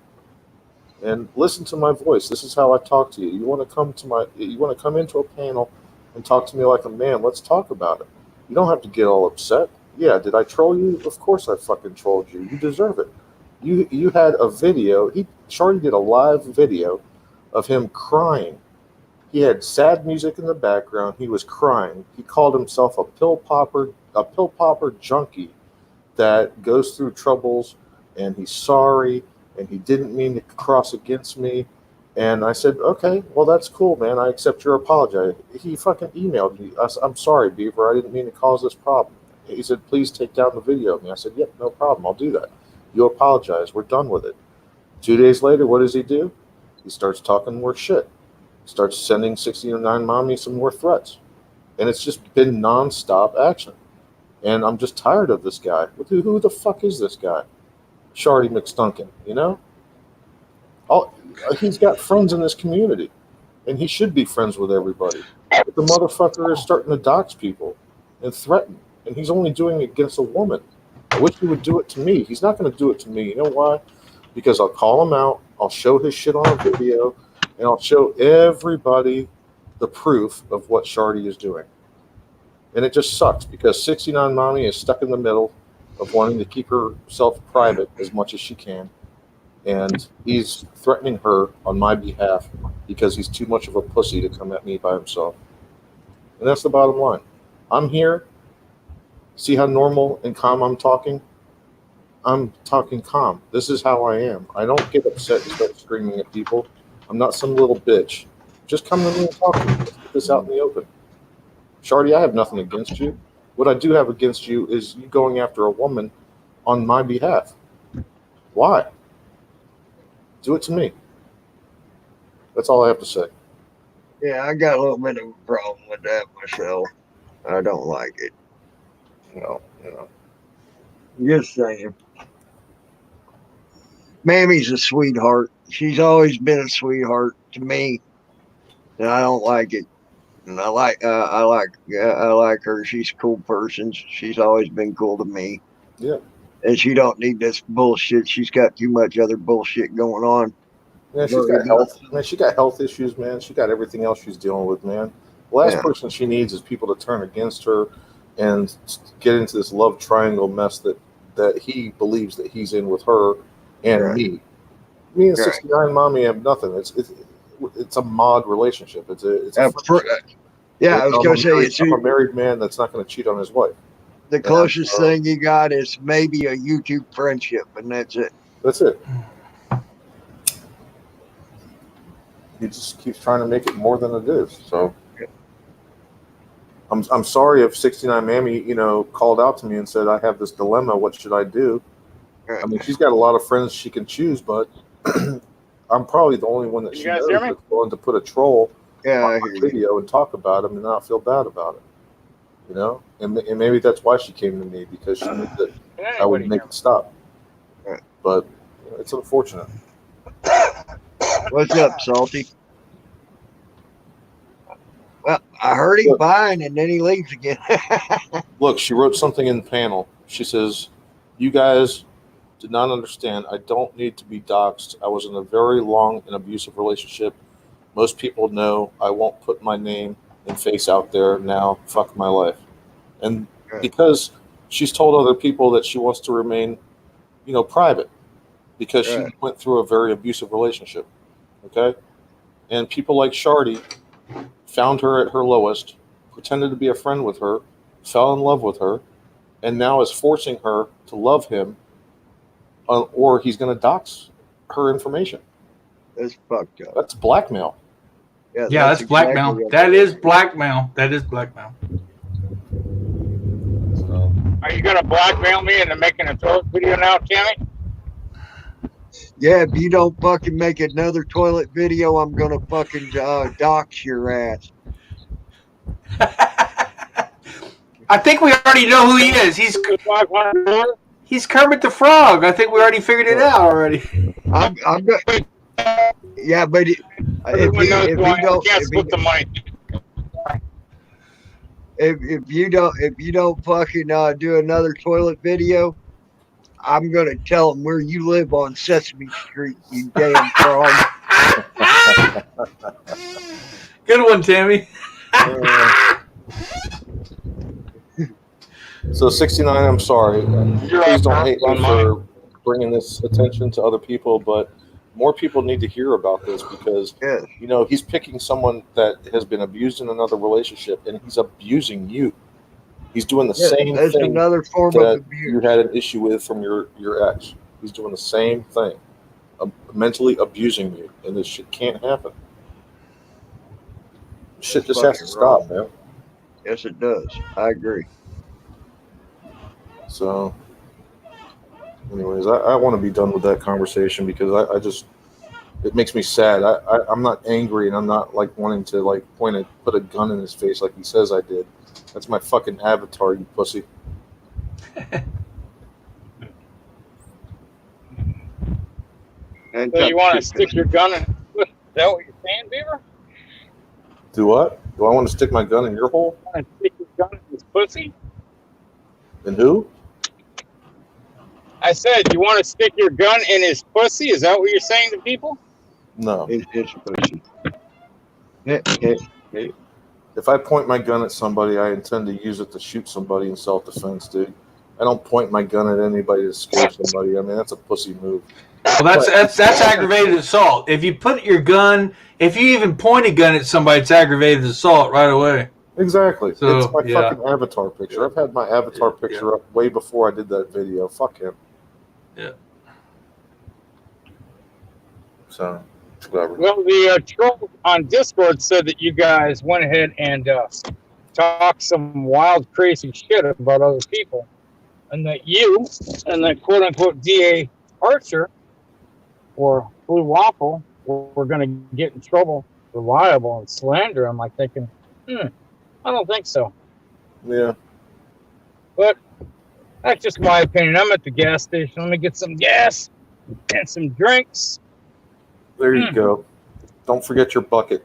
And listen to my voice. This is how I talk to you. You want to come into a panel and talk to me like a man. Let's talk about it. You don't have to get all upset. Yeah, did I troll you? Of course I fucking trolled you. You deserve it. You had a video. Charlie did a live video of him crying. He had sad music in the background. He was crying. He called himself a pill popper junkie that goes through troubles, and he's sorry, and he didn't mean to cross against me. And I said, okay, well, that's cool, man. I accept your apology. He fucking emailed me. I'm sorry, Beaver. I didn't mean to cause this problem. He said, please take down the video of me. I said, yep, no problem. I'll do that. You apologize. We're done with it. 2 days later, what does he do? He starts talking more shit. Starts sending 69 Mommy some more threats. And it's just been nonstop action. And I'm just tired of this guy. Who the fuck is this guy? Shardy McStunkin, He's got friends in this community, and he should be friends with everybody. But the motherfucker is starting to dox people and threaten, and he's only doing it against a woman. I wish he would do it to me. He's not going to do it to me. You know why? Because I'll call him out, I'll show his shit on a video, and I'll show everybody the proof of what Shardy is doing. And it just sucks because 69 Mommy is stuck in the middle of wanting to keep herself private as much as she can. And he's threatening her on my behalf because he's too much of a pussy to come at me by himself. And that's the bottom line. I'm here. See how normal and calm I'm talking? I'm talking calm. This is how I am. I don't get upset and start screaming at people. I'm not some little bitch. Just come to me and talk to me. Let's get this out in the open. Shardy, I have nothing against you. What I do have against you is you going after a woman on my behalf. Why? Do it to me. That's all I have to say. Yeah, I got a little bit of a problem with that myself. I don't like it. Just saying. Mammy's a sweetheart. She's always been a sweetheart to me, and I don't like it. And I like her. She's a cool person. She's always been cool to me. Yeah. And she don't need this bullshit. She's got too much other bullshit going on. Yeah, she's got health. Man, she got health issues, man. She got everything else she's dealing with, man. The last person she needs is people to turn against her and get into this love triangle mess that he believes that he's in with her and me. Me and 69 Mommy have nothing. It's a mod relationship. It's a yeah. I was going to say I'm a married man that's not going to cheat on his wife. The closest thing you got is maybe a YouTube friendship, and that's it. That's it. He just keeps trying to make it more than it is. So I'm sorry if 69 Mammy, called out to me and said, I have this dilemma. What should I do? I mean, she's got a lot of friends she can choose, but I'm probably the only one that she knows that's willing to put a troll on my video and talk about him and not feel bad about it. And maybe that's why she came to me, because she knew that I would make it stop. But it's unfortunate. What's up, Salty? Well, I heard him buying, and then he leaves again. Look, she wrote something in the panel. She says, you guys did not understand. I don't need to be doxxed. I was in a very long and abusive relationship. Most people know I won't put my name and face out there now. Fuck my life. And because she's told other people that she wants to remain, private because she went through a very abusive relationship. Okay, and people like Shardy found her at her lowest, pretended to be a friend with her, fell in love with her, and now is forcing her to love him, or he's going to dox her information. That's fucked up. That's blackmail. Yeah, that's blackmail. Exactly That is blackmail. That is blackmail. Are you gonna blackmail me into making a toilet video now, Tammy? Yeah, if you don't fucking make another toilet video, I'm gonna fucking dox your ass. I think we already know who he is. He's Kermit the Frog. I think we already figured it out already. I'm good. Yeah, but if you don't fucking do another toilet video, I'm gonna tell them where you live on Sesame Street, you damn frog. Good one, Tammy. So 69, I'm sorry. Please don't hate me for bringing this attention to other people, but more people need to hear about this because, he's picking someone that has been abused in another relationship and he's abusing you. He's doing the same thing another form that of abuse. you had an issue with from your ex. He's doing the same thing, mentally abusing you, and this shit can't happen. Shit just has to stop, man. Yes, it does. I agree. So, anyways, I want to be done with that conversation because I just, it makes me sad. I'm not angry and I'm not like wanting to like put a gun in his face like he says I did. That's my fucking avatar, you pussy. So you want to stick your gun in? Is that what you're saying, Beaver? Do what? Do I want to stick my gun in your hole? You want to stick your gun in his pussy? In who? I said, you want to stick your gun in his pussy? Is that what you're saying to people? No. It's pussy. If I point my gun at somebody, I intend to use it to shoot somebody in self-defense, dude. I don't point my gun at anybody to scare somebody. I mean, that's a pussy move. Well, that's aggravated assault. If you put your gun, if you even point a gun at somebody, it's aggravated assault right away. Exactly. So, it's my fucking avatar picture. I've had my avatar picture up way before I did that video. Fuck him. Yeah. So, whatever. Well, the troll on Discord said that you guys went ahead and talked some wild, crazy shit about other people, and that you and that quote-unquote DA Archer or Blue Waffle were going to get in trouble for libel and slander. I'm like thinking, I don't think so. Yeah. But that's just my opinion. I'm at the gas station. Let me get some gas and some drinks. There you go. Don't forget your bucket.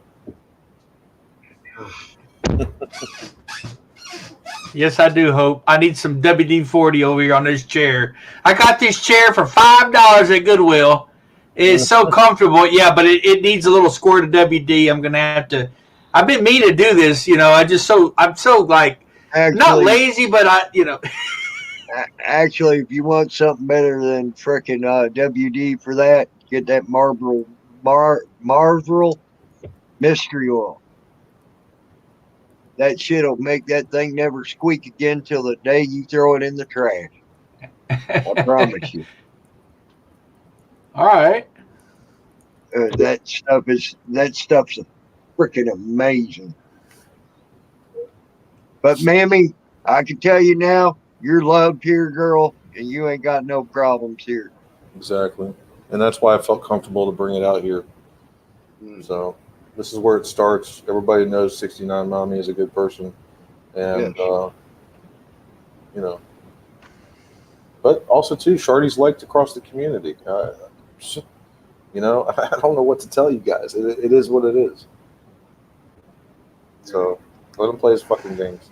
Yes, I do, Hope. I need some WD-40 over here on this chair. I got this chair for $5 at Goodwill. It's so comfortable. Yeah, but it needs a little squirt of WD. I'm going to have to. I've been meaning to do this. I'm so like, Actually, not lazy, but Actually, if you want something better than frickin' WD for that, get that Marlboro mystery oil. That shit'll make that thing never squeak again till the day you throw it in the trash. I promise you. All right. That stuff's freaking amazing. But Mammy, I can tell you now, you're loved here, girl, and you ain't got no problems here. Exactly. And that's why I felt comfortable to bring it out here. So this is where it starts. Everybody knows 69 Mommy is a good person. And, but also, too, Shardy's liked across the community. I don't know what to tell you guys. It is what it is. So let him play his fucking games.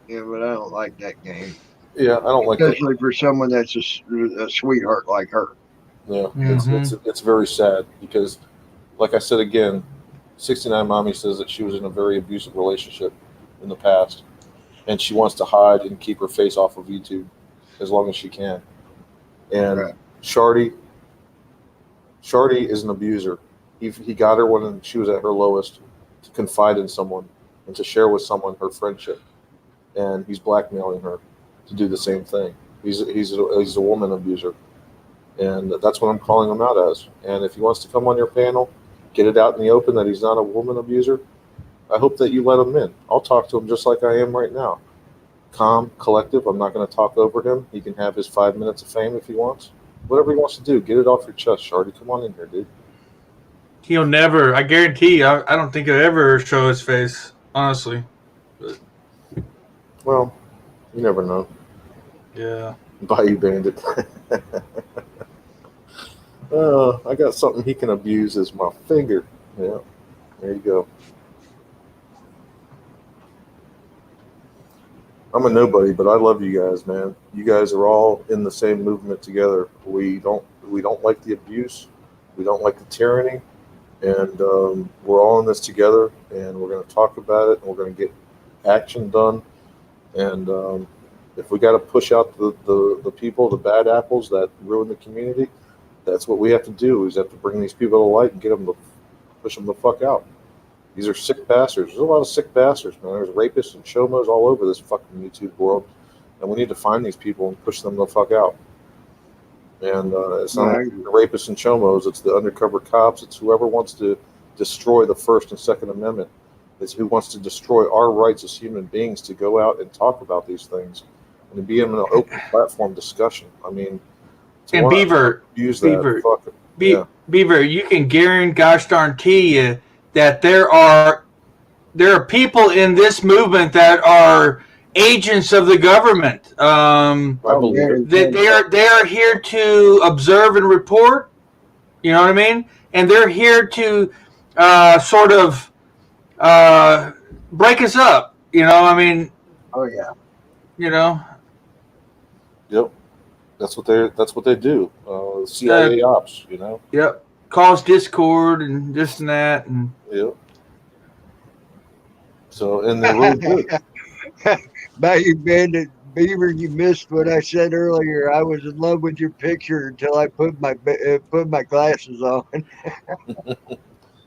Yeah, but I don't like that game. Yeah, I don't like that. Especially for someone that's a sweetheart like her. Yeah, it's very sad because, like I said again, 69 Mommy says that she was in a very abusive relationship in the past. and she wants to hide and keep her face off of YouTube as long as she can. And Right. Shardy is an abuser. He got her when she was at her lowest to confide in someone and to share with someone her friendship, and he's blackmailing her to do the same thing. He's a woman abuser, and that's what I'm calling him out as. And if he wants to come on your panel, get it out in the open that he's not a woman abuser, I hope that you let him in. I'll talk to him just like I am right now. Calm, collective. I'm not going to talk over him. He can have his 5 minutes of fame if he wants. Whatever he wants to do, get it off your chest, Shardy. Come on in here, dude. He'll never. I guarantee you. I don't think he'll ever show his face. Honestly. Well, you never know. Yeah. Bayou Bandit. I got something he can abuse as my finger. Yeah, there you go. I'm a nobody, but I love you guys, man. You guys are all in the same movement together. We don't like the abuse. We don't like the tyranny. And we're all in this together, and we're going to talk about it, and we're going to get action done. And if we got to push out the people, the bad apples that ruin the community, that's what we have to do. Is have to bring these people to light and get them to push them the fuck out. These are sick bastards. There's a lot of sick bastards, man. There's rapists and showmos all over this fucking YouTube world, and we need to find these people and push them the fuck out. And it's not only the rapists and chomos, it's the undercover cops, it's whoever wants to destroy the First and Second Amendment. It's who wants to destroy our rights as human beings to go out and talk about these things and to be in an open platform discussion. I mean, And Beaver, use that. Beaver, you can guarantee you that there are people in this movement that are agents of the government. I believe it. They are here to observe and report. You know what I mean? And they're here to sort of break us up. You know, I mean. Oh yeah. You know. Yep. That's what they do. CIA ops. You know. Yep. Cause discord and this and that and. Yep. So and they're really good. Bayou Bandit Beaver, you missed what I said earlier. I was in love with your picture until I put my glasses on.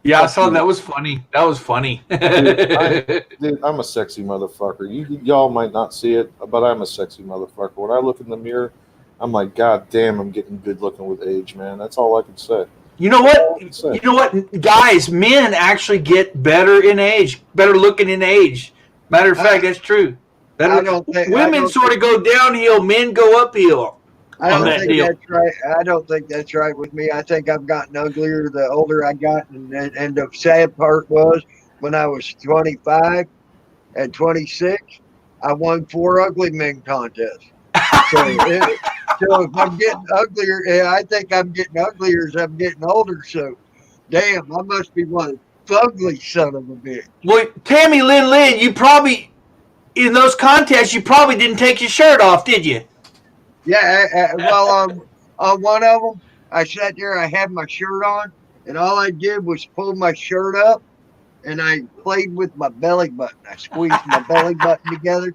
Yeah, I saw that. Was funny. That was funny. Dude, I'm a sexy motherfucker. Y'all might not see it, but I'm a sexy motherfucker. When I look in the mirror, I'm like, God damn, I'm getting good looking with age, man. That's all I can say. You know what? You know what, guys? Men actually get better in age, better looking in age. Matter of fact, that's true. Women sort of go downhill, men go uphill. I don't think that's right. I don't think that's right with me. I think I've gotten uglier the older I got, and the sad part was when I was 25 and 26, I won 4 ugly men contests. So if I'm getting uglier, I think I'm getting uglier as I'm getting older. So, damn, I must be one ugly son of a bitch. Well, Tammy Lynn, you probably, in those contests, you probably didn't take your shirt off, did you? Yeah, well, on one of them, I sat there, I had my shirt on, and all I did was pull my shirt up, and I played with my belly button. I squeezed my belly button together,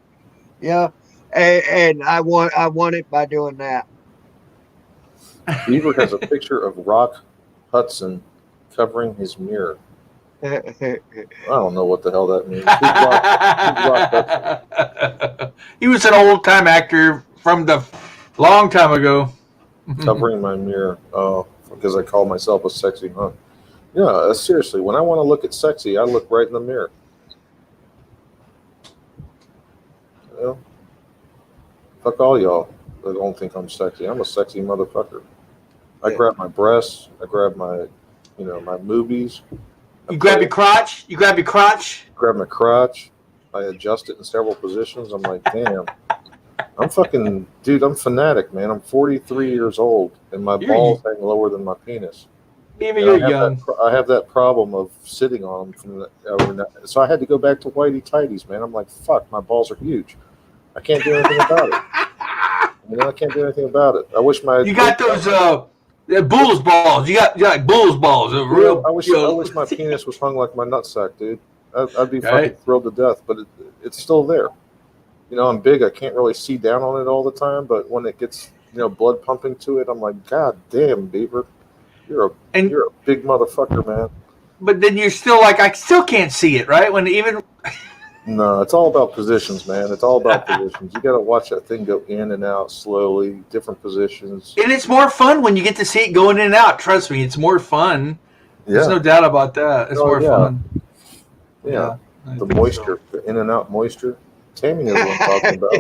and I won it by doing that. Beaver has a picture of Rock Hudson covering his mirror. I don't know what the hell that means. Who's Rock Hudson? He was an old-time actor from the long time ago. Covering my mirror. Oh, because I call myself a sexy hunk. Yeah, seriously, when I want to look at sexy, I look right in the mirror. Fuck all y'all that don't think I'm sexy. I'm a sexy motherfucker. I grab my breasts. I grab my, my boobies. You grab your crotch. Grab my crotch. I adjust it in several positions. I'm like, damn. I'm fanatic, man. I'm 43 years old, and my balls hang lower than my penis. Even you're young. I have that problem of sitting on them. So I had to go back to whitey tighties, man. I'm like, fuck, my balls are huge. I can't do anything about it. I can't do anything about it. I wish my... You got those bull's balls. You got like bull's balls. I wish my penis was hung like my nutsack, dude. I'd be fucking thrilled to death, but it's still there. I'm big. I can't really see down on it all the time, but when it gets, blood pumping to it, I'm like, God damn, Beaver, you're a big motherfucker, man. But then you're still like, I still can't see it, right? When even. No, it's all about positions, man. It's all about positions. You got to watch that thing go in and out slowly, different positions. And it's more fun when you get to see it going in and out. Trust me, it's more fun. There's no doubt about that. It's more fun. Yeah. The moisture, the in and out moisture. Tammy knows what I'm talking about.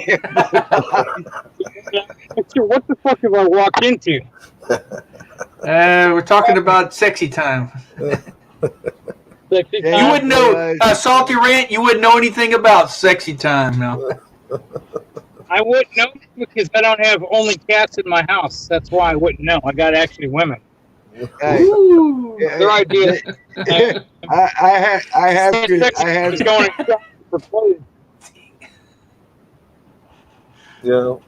What the fuck have I walked into? We're talking about sexy time. Sexy time. You wouldn't know, Salty Rant, you wouldn't know anything about sexy time now. I wouldn't know because I don't have only cats in my house. That's why I wouldn't know. I got actually women. Ooh. Their idea. I have going for play.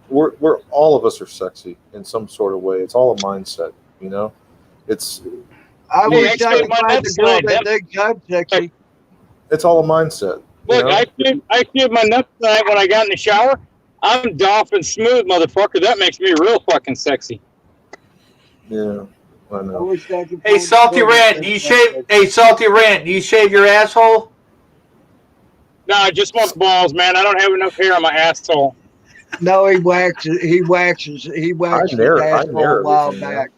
We're all of us are sexy in some sort of way. It's all a mindset, It's I wish I could find the girl that thinks I'm sexy. It's all a mindset. Look, I shaved my nuts tonight when I got in the shower. I'm dolphin smooth, motherfucker. That makes me real fucking sexy. Yeah, I know. Hey, Salty Rant, do you shave? Hey, Salty Rant, do you shave your asshole? No, I just want balls, man. I don't have enough hair on my asshole. No, he waxes his asshole a while back.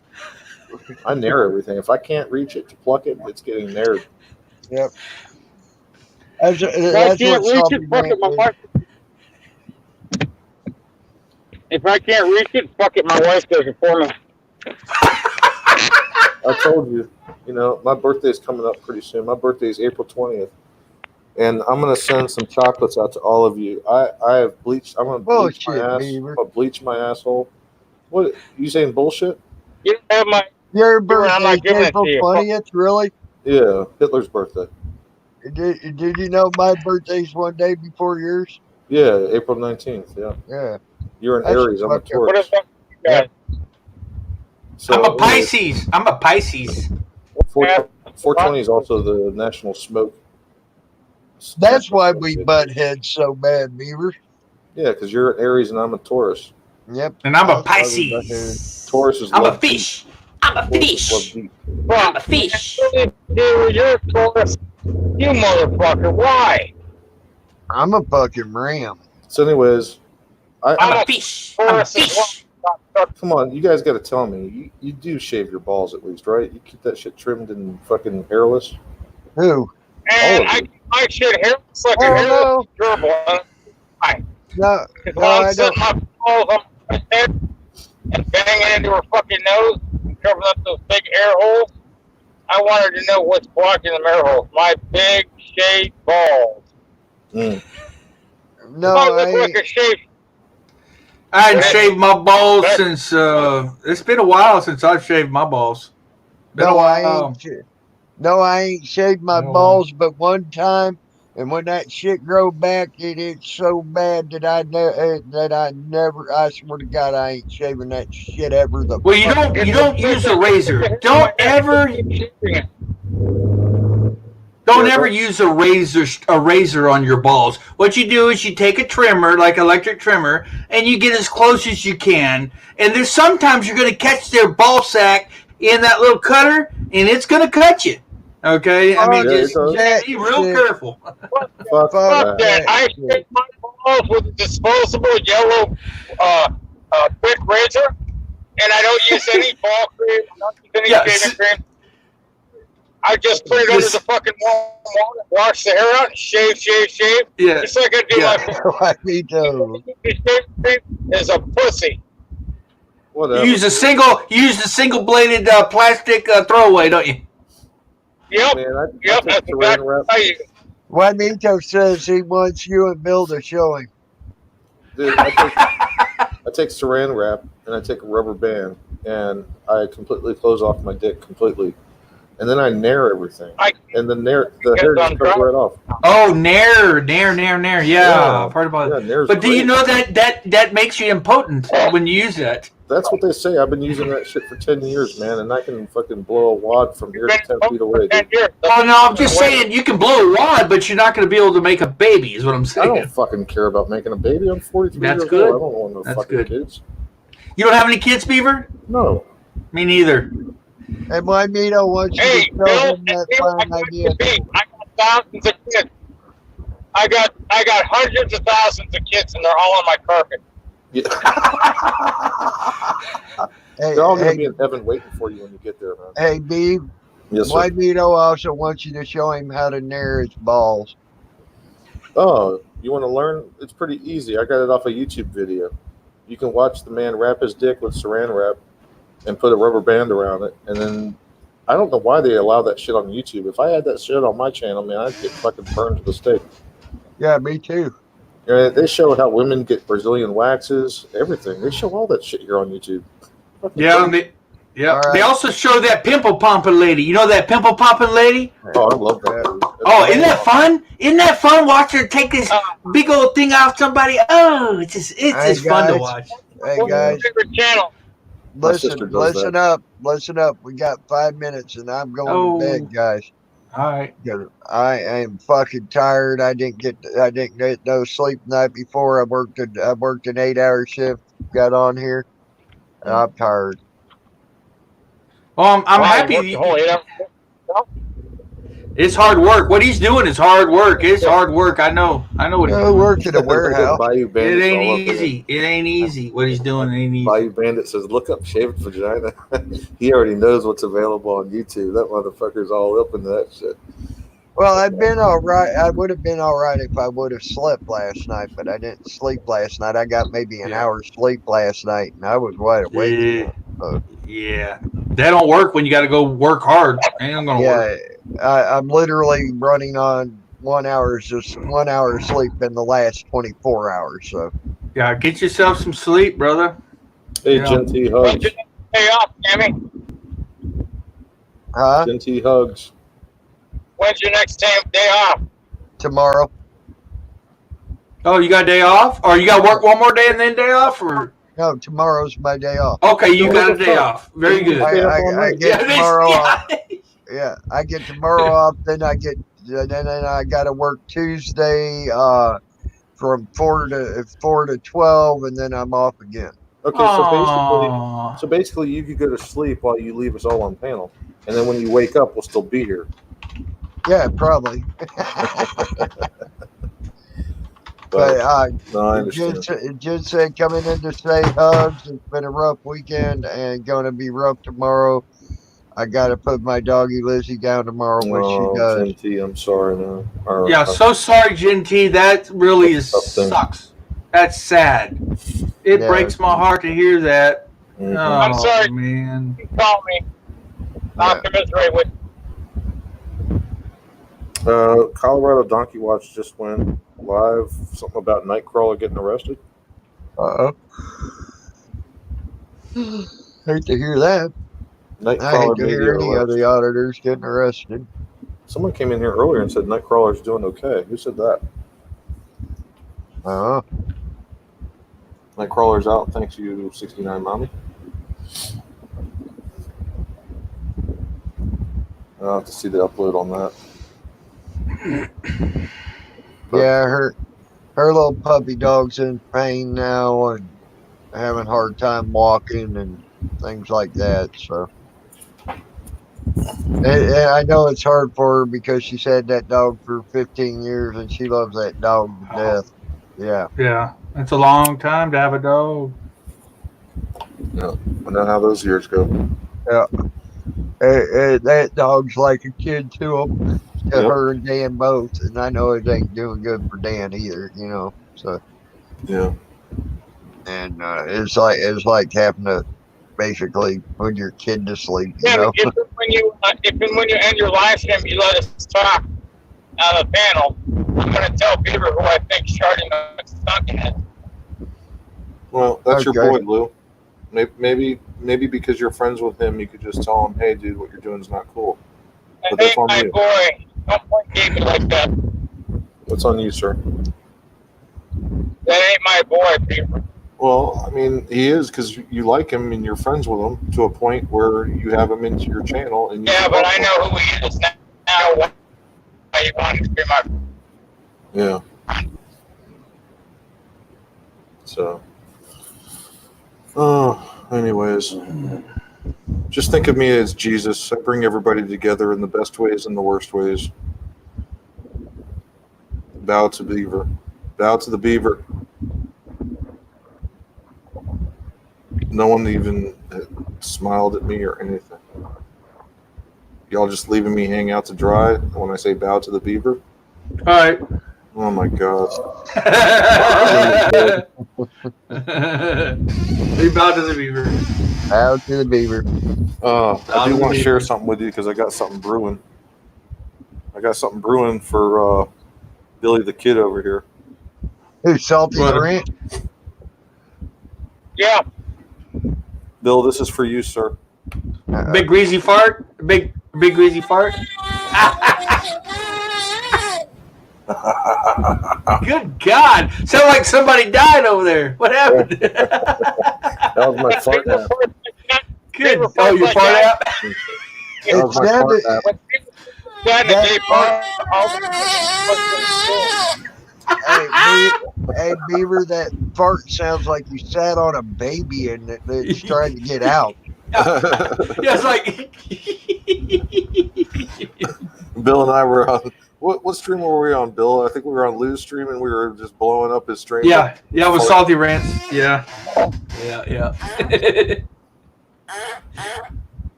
I nair everything. If I can't reach it to pluck it, it's getting naired. Yep. If I can't reach it, fuck it, my wife. If I can't reach it, fuck it, my wife does it for me. I told you, my birthday's coming up pretty soon. My birthday's April 20th. And I'm gonna send some chocolates out to all of you. I have bleached. I'm gonna bleach my ass. I'll bleach my asshole. What you saying? Bullshit? You don't have my. Your birthday April 20th, really? Yeah, Hitler's birthday. Did you know my birthday's one day before yours? Yeah, April 19th. Yeah. Yeah. You're an Aries. I'm a Taurus. What is that? Yeah. So, I'm a Pisces. 420 is also the national smoke. That's why we butt heads so bad, Beaver. Yeah, because you're an Aries and I'm a Taurus. Yep. And I'm a Pisces. Taurus is I'm a fish. I'm a fish. I'm a fish. Dude, you're a Taurus. You motherfucker. Why? I'm a fucking ram. So, anyways, I'm a fish. I'm a fish. Come on, you guys got to tell me. You do shave your balls at least, right? You keep that shit trimmed and fucking hairless. Who? And I should hairless like a hairless gerbil. No, I don't. My balls on my head and bang it into her fucking nose and covering up those big air holes. I wanted to know what's blocking the air holes. My big shaved balls. Mm. No, I look like a shaved. I hadn't shaved my balls since. It's been a while since I've shaved my balls. I ain't shaved my balls, but one time, and when that shit grow back, it's so bad that I never. I swear to God, I ain't shaving that shit ever. Well, you don't use a razor. Don't ever use a razor on your balls. What you do is you take a trimmer, like electric trimmer, and you get as close as you can. And there's sometimes you're going to catch their ball sack in that little cutter, and it's going to cut you. Okay, I mean, just be real careful. Fuck that! I shave my balls with a disposable yellow quick razor, and I don't use any ball cream. I don't use any shaving cream. I just put it under the fucking warm water, wash the hair out, and shave. Yeah. Just like I do my me too. Shaving cream is a pussy. Whatever. You use the single bladed plastic throwaway, don't you? Yep. Man, I Yep. take saran wrap. Juanito says he wants you and Bill to show him. Dude, I take saran wrap and I take a rubber band and I completely close off my dick completely. And then I nair everything. And the hair just comes right off. Oh, nair. Yeah, I've heard about it. Nair's But do you great. know that makes you impotent when you use that? That's what they say. I've been using that shit for 10 years, man, and I can fucking blow a wad from here to 10 feet away, dude. Oh no, I'm just saying you can blow a wad, but you're not going to be able to make a baby. Is what I'm I saying. don't fucking care about making a baby. I'm 43 That's years good. old. I don't want no That's fucking good. kids. You don't have any kids, Beaver? No. Me neither. And my Mito wants you Hey, to show Bill, him that I fine idea. got thousands of kids. I got hundreds of thousands of kids, and they're all on my carpet. Yeah. Hey, They're all going to hey, be in heaven waiting for you when you get there, man. hey, Beav, Yes, sir. my Mito also wants you to show him how to nair his balls. Oh, you want to learn? It's pretty easy. I got it off a YouTube video. You can watch the man wrap his dick with saran wrap and put a rubber band around it. And then I don't know why they allow that shit on YouTube. If I had that shit on my channel, man, I'd get fucking burned to the stake. Yeah, me too. You know, they show how women get Brazilian waxes, everything. They show all that shit here on YouTube. Yeah, they All right. also show that pimple popping lady. You know that pimple popping lady? Oh, I love that. Dude. Oh, isn't that fun? Isn't that fun? Watch her take this big old thing off somebody. Oh, it's just Hey, fun to guys. watch. Hey, guys, Favorite channel. My sister does listen up. We got 5 minutes, and I'm going to bed, guys. All right. I am fucking tired. I didn't get no sleep the night before. I worked an 8-hour shift. Got on here. And I'm tired. Well, I'm happy. It's hard work. What he's doing is hard work. It's hard work. I know what he's I doing. work at a warehouse. Bayou It Bandit's all ain't up in easy. It ain't easy. What he's doing ain't easy. Bayou Bandit says, look up shaved vagina. He already knows what's available on YouTube. That motherfucker's all up into that shit. Well, I've been all right. I would have been all right if I would have slept last night, but I didn't sleep last night. I got maybe an hour's sleep last night, and I was wide awake. Yeah. That don't work when you got to go work hard. Ain't gonna work. I'm literally running on 1 hour sleep in the last 24 hours. So Yeah, get yourself some sleep, brother. Hey, Yeah. Genty hugs. Day off, Tammy. huh? Genty hugs. When's your next day off? Tomorrow. Oh, you got a day off? Or you got to work one more day and then day off? Or No, tomorrow's my day off. okay, you got a day off. Very good. I get tomorrow off. Yeah. Yeah, I get tomorrow off. Then I got to work Tuesday from 4 to 12, and then I'm off again. Okay, Aw. so basically you could go to sleep while you leave us all on panel. And then when you wake up, we'll still be here. Yeah, probably. But But no, I understand. Just said coming in to say hugs. It's been a rough weekend and going to be rough tomorrow. I got to put my doggy Lizzie down tomorrow, which she does. Genty, I'm sorry, no. Yeah, so sorry, Genty. That really sucks. That's sad. It Yeah. breaks my heart to hear that. Mhm. Oh, I'm sorry. man. You call me. I'll commiserate with Colorado Donkey Watch just went live. Something about Nightcrawler getting arrested. Uh-oh. Hate to hear that. I hate Nightcrawler to may be hear any of arrested. the auditors getting arrested. Someone came in here earlier and said Nightcrawler's doing okay. Who said that? Uh-huh. Nightcrawler's out, thanks you, 69 Mommy. I'll have to see the upload on that. Yeah, her little puppy dog's in pain now and having a hard time walking and things like that. So and I know it's hard for her because she's had that dog for 15 years and she loves that dog to death. Yeah. Yeah, it's a long time to have a dog. Yeah, I know how those years go. Yeah. That dog's like a kid to him, to Yep. her and Dan both, and I know it ain't doing good for Dan either, you know. So, Yeah. and it's like having to basically put your kid to sleep, you know. if and when you end your live stream, you let us talk on the panel. I'm going to tell Beaver who I think Shardy McStunkhead. Well, that's your Okay. boy, Lou. Maybe because you're friends with him, you could just tell him, "Hey, dude, what you're doing is not cool." But That that's ain't on my you. boy. Don't point at me like that. That's on you, sir. That ain't my boy, Beaver. Well, I mean, he is because you like him and you're friends with him to a point where you have him into your channel. And you Yeah, but I know who he is now. Why you want to be my? Yeah. So. Anyways, just think of me as Jesus. I bring everybody together in the best ways and the worst ways. Bow to Beaver. Bow to the Beaver. No one even smiled at me or anything. Y'all just leaving me hang out to dry when I say bow to the Beaver? All right. Oh my God. We bow to the beaver. Out to the Beaver. I do want to share something with you because I got something brewing. I got something brewing for Billy the Kid over here. Who's Salty What? the Ranch? Yeah. Bill, this is for you, sir. Big greasy fart. Big greasy fart. Good God! Sound like somebody died over there. What happened? That was my fart nap. Good. Oh, your fart out. That It was my fart sounded. nap. Hey, Beaver, that fart sounds like you sat on a baby and it's trying to get out. Yeah, it's like. Bill and I were on what stream were we on, Bill? I think we were on Lou's stream and we were just blowing up his stream. Yeah, with Salty Rants. Yeah.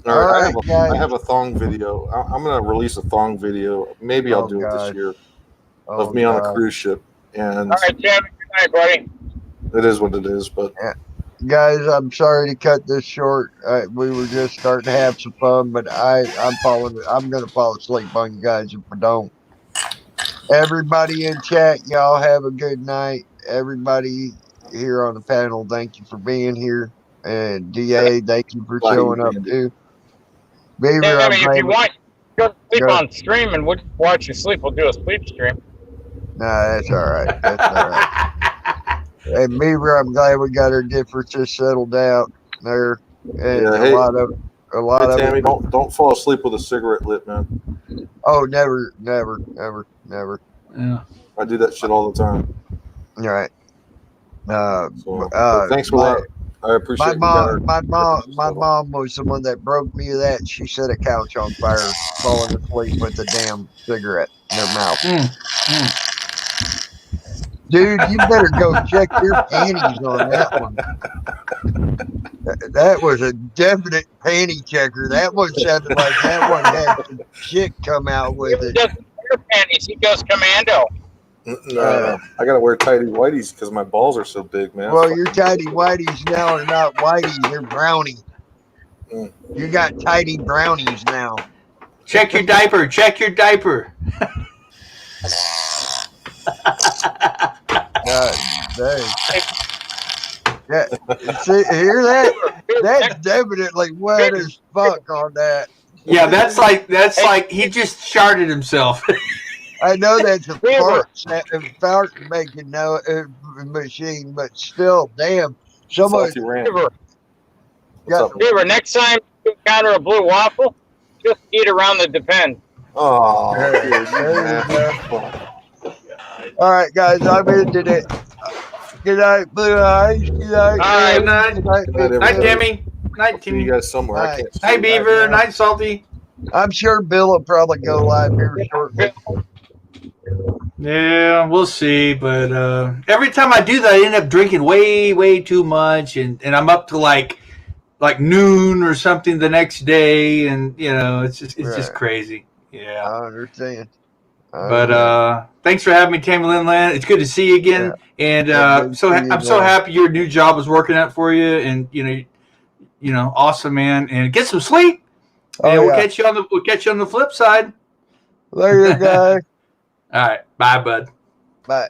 All right, guys. I have a thong video. I'm gonna release a thong video. Maybe I'll do it this year of me on a cruise ship. And All right, Jim. Good night, buddy. it is what it is. But Guys, I'm sorry to cut this short. We were just starting to have some fun, but I'm gonna fall asleep on you guys if I don't. Everybody in chat, y'all have a good night. Everybody here on the panel, thank you for being here. And DA, thank you for showing up too. Beaver, I mean, if you want, go sleep on stream and we'll watch you sleep. We'll do a sleep stream. Nah, that's all right. That's all right. Hey, Beaver, I'm glad we got our differences settled out there. And Yeah, a lot of Tammy, it. don't fall asleep with a cigarette lit, man. Oh, never. Yeah. I do that shit all the time. All right. Thanks for that. I appreciate my mom was the one that broke me of that. She set a couch on fire, falling asleep with a damn cigarette in her mouth. Dude, you better go check your panties on that one. That was a definite panty checker. That one sounded like that one had some shit come out with it. He doesn't wear panties. He goes commando. No, I gotta wear tighty whities because my balls are so big, man. Well, your tighty whities now are not whities; they're brownie. You got tighty brownies now. Check your diaper. Check your diaper. God dang. Yeah, see, hear that? That's definitely wet as fuck on that. Yeah, that's like he just sharted himself. I know that's a fart making machine, but still, damn. Someone. Beaver, next time you encounter a blue waffle, just eat around the Depend. Oh, all right, guys, I've ended it. Good night, Blue Eyes. Good night. All right, good night, night, Timmy. Night, See Timmy. you guys somewhere. I can't. Night, Beaver. Night, Salty. I'm sure Bill will probably go live here shortly. Yeah, we'll see. But every time I do that, I end up drinking way too much, and I'm up to like noon or something the next day, and it's just crazy. Yeah, I understand. But thanks for having me, Tammy Lynn Land. It's good to see you again, and I'm so happy your new job is working out for you, and awesome, man. And get some sleep. And we'll catch you on the flip side. Later, guys. All right, bye, bud. Bye.